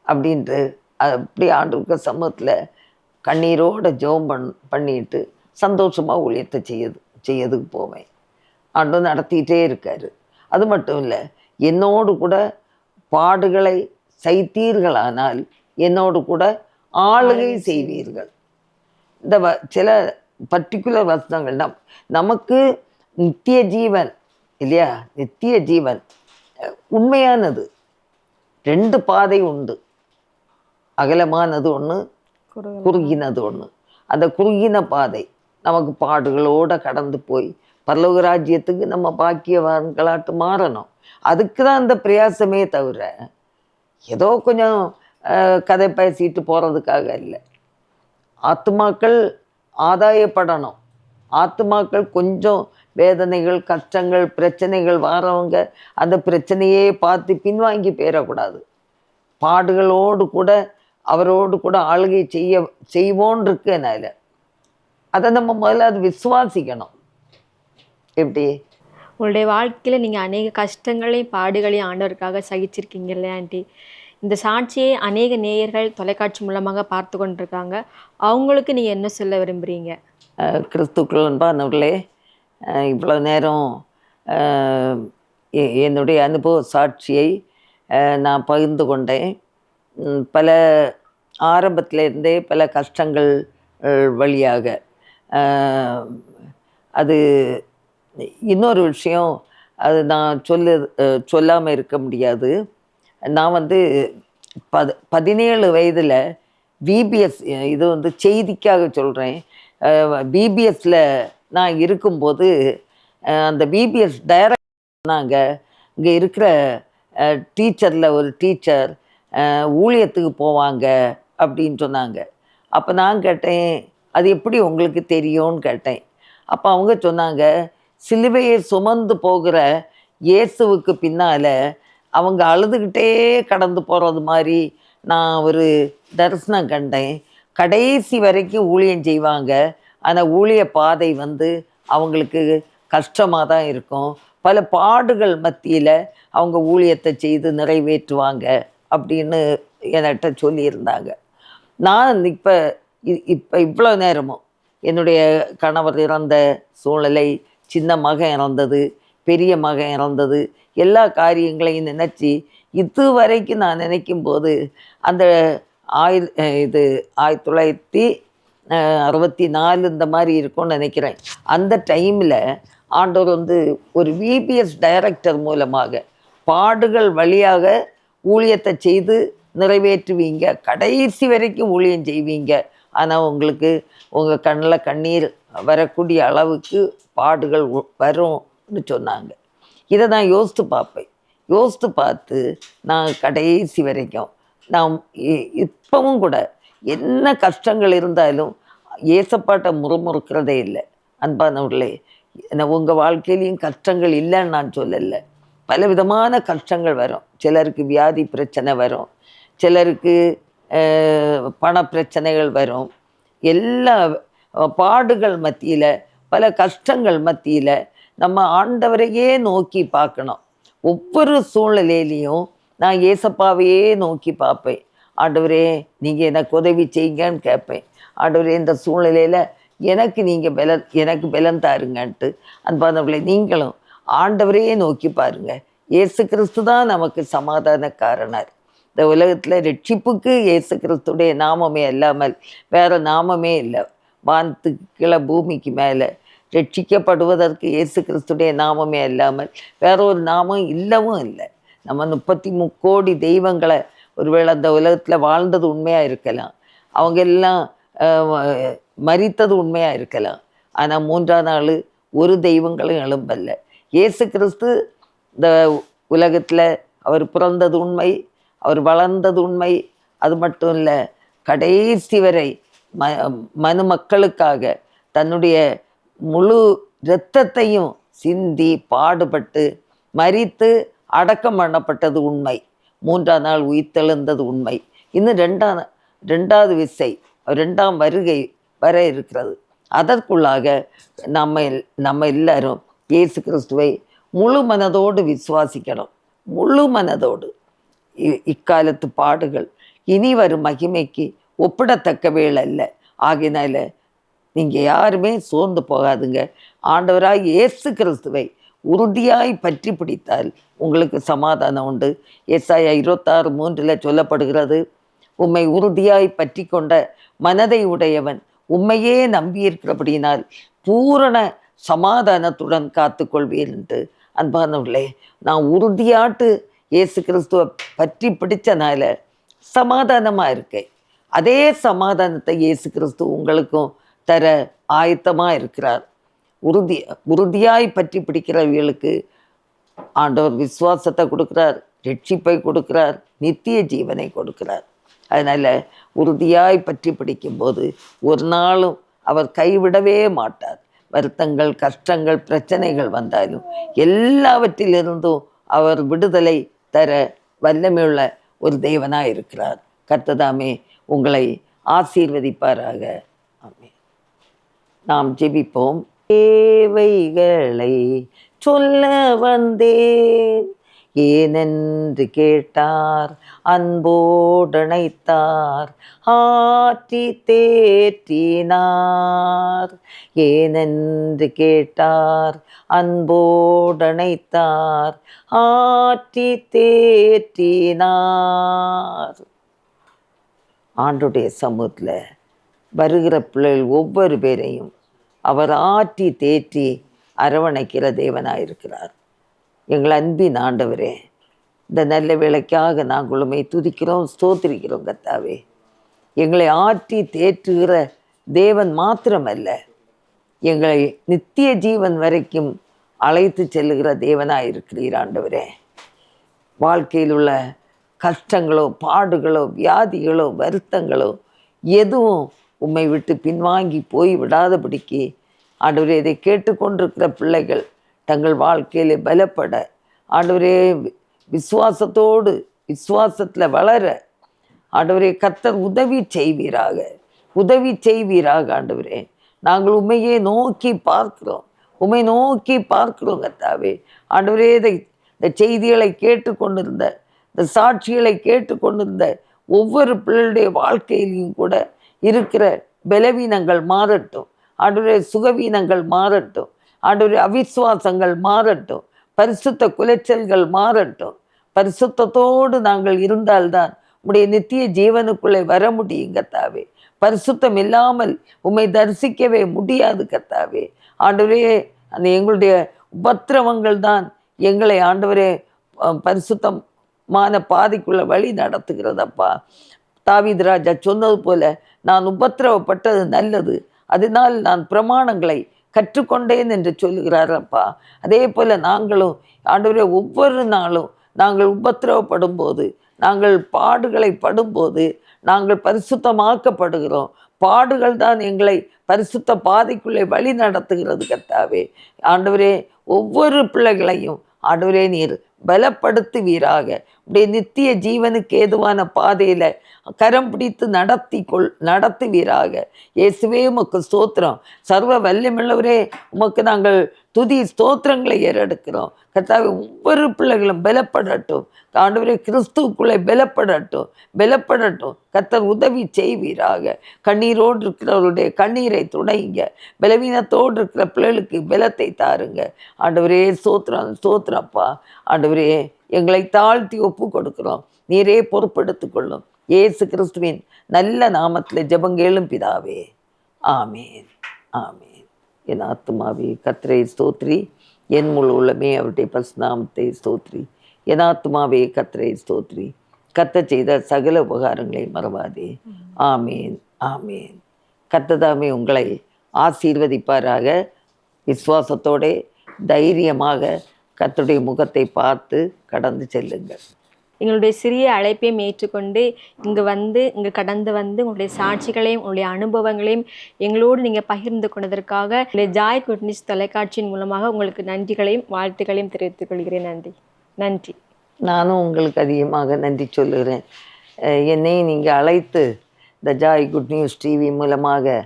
அப்படின்ட்டு அப்படி ஆண்டவருக்கு சமூகத்தில் கண்ணீரோட ஜெபம் பண்ணிட்டு சந்தோஷமாக ஊழியத்தை செய்யறதுக்கு போவேன். ஆண்டவர் நடத்திக்கிட்டே இருக்காரு. அது மட்டும் இல்லை, என்னோடு கூட பாடுகளை சைத்தீர்களானால் என்னோடு கூட ஆளுகை செய்வீர்கள். இந்த சில பர்டிகுலர் வசனங்கள் நமக்கு நித்திய ஜீவன் இல்லையா? நித்திய ஜீவன் உண்மையானது. 2 பாதை உண்டு, அகலமானது ஒன்று, குறுகினது ஒன்று. அந்த குறுகின பாதை நமக்கு பாடுகளோடு கடந்து போய் பரலோக ராஜ்யத்துக்கு நம்ம பாக்கியவான்களாட்டு மாறணும். அதுக்கு தான் அந்த பிரயாசமே தவிர ஏதோ கொஞ்சம் கதை பேசிட்டு போகிறதுக்காக இல்லை. ஆத்துமாக்கள் ஆதாயப்படணும். ஆத்துமாக்கள் கொஞ்சம் வேதனைகள், கஷ்டங்கள், பிரச்சனைகள் வாரவங்க அந்த பிரச்சனையே பார்த்து பின்வாங்கி போயிடக்கூடாது. பாடுகளோடு கூட அவரோடு கூட ஆளுகை செய்வோன்னு இருக்கனால அதை நம்ம முதல்ல அது விசுவாசிக்கணும். எப்படி உங்களுடைய வாழ்க்கையில் நீங்கள் அநேக கஷ்டங்களையும் பாடுகளையும் ஆண்டவருக்காக சகிச்சிருக்கீங்க இல்லையா ஆண்டி? இந்த சாட்சியை அநேக நேயர்கள் தொலைக்காட்சி மூலமாக பார்த்து கொண்டிருக்காங்க. அவங்களுக்கு நீங்கள் என்ன சொல்ல விரும்புகிறீங்க? கிறிஸ்துக்கள் அன்பானவர்களே, இவ்வளோ நேரம் என்னுடைய அனுபவ சாட்சியை நான் பகிர்ந்து கொண்டேன். பல ஆரம்பத்திலேருந்தே பல கஷ்டங்கள் வழியாக. அது இன்னொரு விஷயம், அது நான் சொல்லாமல் இருக்க முடியாது. நான் வந்து 17 வயதில் பிபிஎஸ், இது வந்து செய்திக்காக சொல்கிறேன், பிபிஎஸ்சில் நான் இருக்கும்போது அந்த பிபிஎஸ் டைரக்டர் சொன்னாங்க, இங்கே இருக்கிற டீச்சரில் ஒரு டீச்சர் ஊழியத்துக்கு போவாங்க அப்படின்னு சொன்னாங்க. அப்போ நான் கேட்டேன், அது எப்படி உங்களுக்கு தெரியும்னு கேட்டேன். அப்போ அவங்க சொன்னாங்க, சிலுவையை சுமந்து போகிற இயேசுவுக்கு பின்னால் அவங்க அழுதுகிட்டே கடந்து போகிறது மாதிரி நான் ஒரு தரிசனம் கண்டேன். கடைசி வரைக்கும் ஊழியம் செய்வாங்க, ஆனால் ஊழிய பாதை வந்து அவங்களுக்கு கஷ்டமாக தான் இருக்கும். பல பாடுகள் மத்தியில் அவங்க ஊழியத்தை செய்து நிறைவேற்றுவாங்க அப்படின்னு என்கிட்ட சொல்லியிருந்தாங்க. நான் இப்போ இவ்வளோ நேரமும் என்னுடைய கணவர் இறந்த சூழ்நிலை, சின்ன மகன் இறந்தது, பெரிய மகன் இறந்தது, எல்லா காரியங்களையும் நினச்சி இதுவரைக்கும் நான் நினைக்கும்போது அந்த 1964 இந்த மாதிரி இருக்கும்னு நினைக்கிறேன். அந்த டைமில் ஆண்டவர் வந்து ஒரு விபிஎஸ் டைரக்டர் மூலமாக பாடுகள் வழியாக ஊழியத்தை செய்து நிறைவேற்றுவீங்க, கடைசி வரைக்கும் ஊழியம் செய்வீங்க, ஆனால் உங்களுக்கு உங்கள் கண்ணில் கண்ணீர் வரக்கூடிய அளவுக்கு பாடுகள் வரும்னு சொன்னாங்க. இதை நான் யோசித்து பார்த்து நான் கடைசி வரைக்கும் நான் இப்பவும் கூட என்ன கஷ்டங்கள் இருந்தாலும் ஏசப்பாட்ட முறுமுறுக்கிறதே இல்லை. அன்பானவர்களே, உங்கள் வாழ்க்கையிலையும் கஷ்டங்கள் இல்லைன்னு நான் சொல்லலை. பலவிதமான கஷ்டங்கள் வரும். சிலருக்கு வியாதி பிரச்சனை வரும், சிலருக்கு பண பிரச்சனைகள் வரும். எல்லா பாடுகள் மத்தியில், பல கஷ்டங்கள் மத்தியில் நம்ம ஆண்டவரையே நோக்கி பார்க்கணும். ஒவ்வொரு சூழ்நிலையிலையும் நான் ஏசப்பாவையே நோக்கி பார்ப்பேன். ஆண்டவரே நீங்கள் எனக்கு உதவி செய்யுங்கன்னு கேட்பேன். ஆண்டவரே இந்த சூழ்நிலையில் எனக்கு பலன் தாருங்கன்ட்டு. அன்பானவர்களை, நீங்களும் ஆண்டவரையே நோக்கி பாருங்க. இயேசு கிறிஸ்து தான் நமக்கு சமாதானக்காரனர். இந்த உலகத்தில் ரட்சிப்புக்கு இயேசு கிறிஸ்துடைய நாமமே இல்லாமல் வேற நாமமே இல்லை. வானத்துக்கு கீழே பூமிக்கு மேலே ரட்சிக்கப்படுவதற்கு இயேசு கிறிஸ்துடைய நாமமே இல்லாமல் வேற ஒரு நாமம் இல்லவும் இல்லை. நம்ம 33 கோடி தெய்வங்களை ஒருவேளை அந்த உலகத்தில் வாழ்ந்தது உண்மையாக இருக்கலாம், அவங்க எல்லாம் மரித்தது உண்மையாக இருக்கலாம். ஆனால் 3ஆம் நாள் ஒரு தெய்வங்களும் எழும்பல்ல. இயேசு கிறிஸ்து இந்த உலகத்தில் அவர் பிறந்தது உண்மை, அவர் வளர்ந்தது உண்மை. அது மட்டும் இல்லை, கடைசி வரை மனு மக்களுக்காக தன்னுடைய முழு இரத்தத்தையும் சிந்தி பாடுபட்டு மரித்து அடக்கம் பண்ணப்பட்டது உண்மை. 3ஆம் நாள் உயிர்த்தெழுந்தது உண்மை. இன்னும் ரெண்டாவது விசை, 2ஆம் வருகை வர இருக்கிறது. அதற்குள்ளாக நம்ம எல்லாரும் இயேசு கிறிஸ்துவை முழு மனதோடு விசுவாசிக்கணும். முழு மனதோடு. இக்காலத்து பாடுகள் இனி வரும் மகிமைக்கு ஒப்பிடத்தக்கவைகள் அல்ல. ஆகினால நீங்கள் யாருமே சோர்ந்து போகாதுங்க. ஆண்டவராய் இயேசு கிறிஸ்துவை உறுதியாய் பற்றி பிடித்தால் உங்களுக்கு சமாதானம் உண்டு. ஏசாயா 26:3 சொல்லப்படுகிறது, உம்மை உறுதியாய் பற்றி கொண்ட மனதை உடையவன் உம்மையே நம்பியிருக்கிறபடினால் பூரண சமாதானத்துடன் காத்து கொள்வேன் என்று. அன்பானவர்களே, நான் உறுதியாட்டு இயேசு கிறிஸ்துவை பற்றி பிடிச்சனால சமாதானமாக இருக்கேன். அதே சமாதானத்தை இயேசு கிறிஸ்து உங்களுக்கும் தர ஆயத்தமாக இருக்கிறார். உறுதியாய் பற்றி பிடிக்கிறவர்களுக்கு ஆண்டவர் விசுவாசத்தை கொடுக்கிறார், ரட்சிப்பை கொடுக்கிறார், நித்திய ஜீவனை கொடுக்கிறார். அதனால் உறுதியாய் பற்றி பிடிக்கும்போது ஒரு நாளும் அவர் கைவிடவே மாட்டார். வருத்தங்கள், கஷ்டங்கள், பிரச்சனைகள் வந்தாலும் எல்லாவற்றிலிருந்தும் அவர் விடுதலை தர வல்லமையுள்ள ஒரு தேவனாக இருக்கிறார். கர்த்ததாமே உங்களை ஆசீர்வதிப்பாராக. ஆமென். நாம் ஜெபிப்போம். தேவைகளை சொல்ல வந்தேன், ஏனென்று கேட்டார், அன்போடணைத்தார், ஆற்றி தேற்றினார். ஏனென்று கேட்டார், அன்போடணைத்தார், ஆற்றி தேற்றினார். ஆண்டுடைய சமூகத்தில் வருகிற பிள்ளைகள் ஒவ்வொரு பேரையும் அவர் ஆற்றி தேற்றி அரவணைக்கிற தேவனாயிருக்கிறார். எங்கள் அன்பின் ஆண்டவரே, இந்த நல்ல வேலைக்காக நாங்களுமே துதிக்கிறோம், ஸ்தோத்திரிக்கிறோம். கர்த்தாவே, எங்களை ஆற்றி தேற்றுகிற தேவன் மாத்திரமல்ல, எங்களை நித்திய ஜீவன் வரைக்கும் அழைத்து செல்லுகிற தேவனாயிருக்கிறீர். ஆண்டவரே, வாழ்க்கையில் உள்ள கஷ்டங்களோ, பாடுகளோ, வியாதிகளோ, வருத்தங்களோ எதுவும் உம்மை விட்டு பின்வாங்கி போய் விடாதபடிக்கு ஆண்டவரே, இதை கேட்டுக்கொண்டிருக்கிற பிள்ளைகள் தங்கள் வாழ்க்கையிலே பலப்பட, ஆண்டவரே விசுவாசத்தோடு விசுவாசத்தில் வளர ஆண்டவரே கர்த்தர் உதவி செய்வீராக. ஆண்டவரே, நாங்கள் உண்மையே நோக்கி பார்க்கிறோம், உண்மை நோக்கி பார்க்கிறோம். கர்த்தாவே, ஆண்டவரே, இந்த செய்திகளை கேட்டுக்கொண்டிருந்த, இந்த சாட்சிகளை கேட்டுக்கொண்டிருந்த ஒவ்வொரு பிள்ளைகளுடைய வாழ்க்கையிலையும் கூட இருக்கிற பலவீனங்கள் மாறட்டும். ஆண்டவரே, சுகவீனங்கள் மாறட்டும். ஆண்டவரே, அவிசுவாசங்கள் மாறட்டும். பரிசுத்த குலைச்சல்கள் மாறட்டும். பரிசுத்தத்தோடு நாங்கள் இருந்தால்தான் உம்முடைய நித்திய ஜீவனுக்குள்ளே வர முடியும். கர்த்தாவே, பரிசுத்தம் இல்லாமல் உம்மை தரிசிக்கவே முடியாது. கர்த்தாவே, ஆண்டவரே, அந்த எங்களுடைய உபத்திரவங்கள் தான் எங்களை ஆண்டவரே பரிசுத்தமான பாதைக்குள்ள வழி நடத்துகிறதப்பா. தாவீது ராஜா சொன்னது போல, நான் உபத்திரவப்பட்டது நல்லது, அதனால் நான் பிரமாணங்களை கற்றுக்கொண்டேன் என்று சொல்லுகிறாரப்பா. அதே போல் நாங்களும் ஆண்டவரே ஒவ்வொரு நாளும் நாங்கள் உபத்திரவப்படும் போது, நாங்கள் பாடுகளை படும்போது நாங்கள் பரிசுத்தமாக்கப்படுகிறோம். பாடுகள் தான் எங்களை பரிசுத்த பாதைக்குள்ளே வழி நடத்துகிறது கர்த்தாவே. ஆண்டவரே, ஒவ்வொரு பிள்ளைகளையும் ஆண்டவரே நீர் பலப்படுத்துவீராக. உடைய நித்திய ஜீவனுக்கு ஏதுவான பாதையில கரம் பிடித்து நடத்துவீராக. இயேசுவே உமக்கு ஸ்தோத்திரம். சர்வ வல்லமையுள்ளவரே, உமக்கு நாங்கள் துதி ஸ்தோத்திரங்களை ஏறெடுக்கிறோம். கர்த்தாவே, ஒவ்வொரு பிள்ளைகளும் பலப்படட்டும். ஆண்டவரே, கிறிஸ்துவுக்குள்ளே பலப்படட்டும். கர்த்தர் உதவி செய்வீராக. கண்ணீரோடு இருக்கிறவருடைய கண்ணீரை துடைங்க. பலவீனத்தோடு இருக்கிற பிள்ளைகளுக்கு பலத்தை தாருங்க. ஆண்டவரே, ஸ்தோத்திரப்பா. ஆண்டவரே, எங்களை தாழ்த்தி ஒப்பு கொடுக்கிறோம். நீரே பொறுப்பெடுத்துக் கொள்ளும். இயேசு கிறிஸ்துவின் நல்ல நாமத்தில் ஜெபங்கேளும் பிதாவே. ஆமேன், ஆமேன். என் ஆத்துமாவே கர்த்தரை ஸ்தோத்ரி, என் முழு உள்ளமே அவருடைய பரிசுநாமத்தை ஸ்தோத்ரி. என் ஆத்துமாவே கர்த்தரை ஸ்தோத்ரி, கர்த்தர் செய்த சகல உபகாரங்களை மறவாதே. ஆமேன், ஆமேன். கர்த்ததாமே உங்களை ஆசீர்வதிப்பாராக. விசுவாசத்தோட தைரியமாக கர்த்தருடைய முகத்தை பார்த்து கடந்து செல்லுங்கள். எங்களுடைய சிறிய அழைப்பையும் ஏற்றுக்கொண்டு இங்கே கடந்து வந்து உங்களுடைய சாட்சிகளையும் உங்களுடைய அனுபவங்களையும் எங்களோடு நீங்கள் பகிர்ந்து கொண்டதற்காக உங்களுடைய ஜாய் குட் நியூஸ் தொலைக்காட்சியின் மூலமாக உங்களுக்கு நன்றிகளையும் வாழ்த்துக்களையும் தெரிவித்துக் கொள்கிறேன். நன்றி. நானும் உங்களுக்கு அதிகமாக நன்றி சொல்லுகிறேன். என்னை நீங்கள் அழைத்து இந்த ஜாய் குட் நியூஸ் டிவி மூலமாக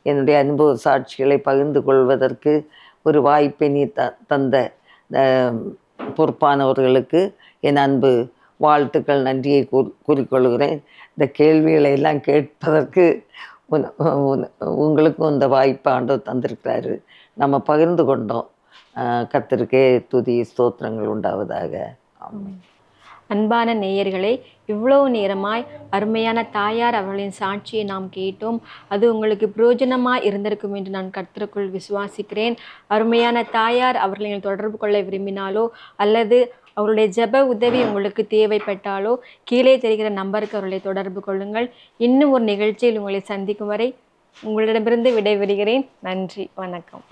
என்னுடைய அனுபவ சாட்சிகளை பகிர்ந்து கொள்வதற்கு ஒரு வாய்ப்பை நீ தந்த பொறுப்பானவர்களுக்கு என் அன்பு வாழ்த்துக்கள், நன்றியை கூறிக்கொள்கிறேன். இந்த கேள்விகளை எல்லாம் கேட்பதற்கு உங்களுக்கும் இந்த வாய்ப்பு ஆண்டவர் தந்திருக்கிறாரு. நம்ம பகிர்ந்து கொண்டோம். கர்த்தருக்கே துதி ஸ்தோத்திரங்கள் உண்டாவதாக. ஆமாம். அன்பான நேயர்களே, இவ்வளவு நேரமாய் அருமையான தாயார் அவர்களின் சாட்சியை நாம் கேட்டோம். அது உங்களுக்கு பிரயோஜனமாக இருந்திருக்கும் என்று நான் கர்த்தருக்குள் விசுவாசிக்கிறேன். அருமையான தாயார் அவர்களை தொடர்பு கொள்ள விரும்பினாலோ அல்லது அவருடைய ஜெப உதவி உங்களுக்கு தேவைப்பட்டாலோ கீழே தெரிகிற நம்பருக்கு அவர்களை தொடர்பு கொள்ளுங்கள். இன்னும் ஒரு நிகழ்ச்சியில் உங்களை சந்திக்கும் வரை உங்களிடமிருந்து விடைபெறுகிறேன். நன்றி, வணக்கம்.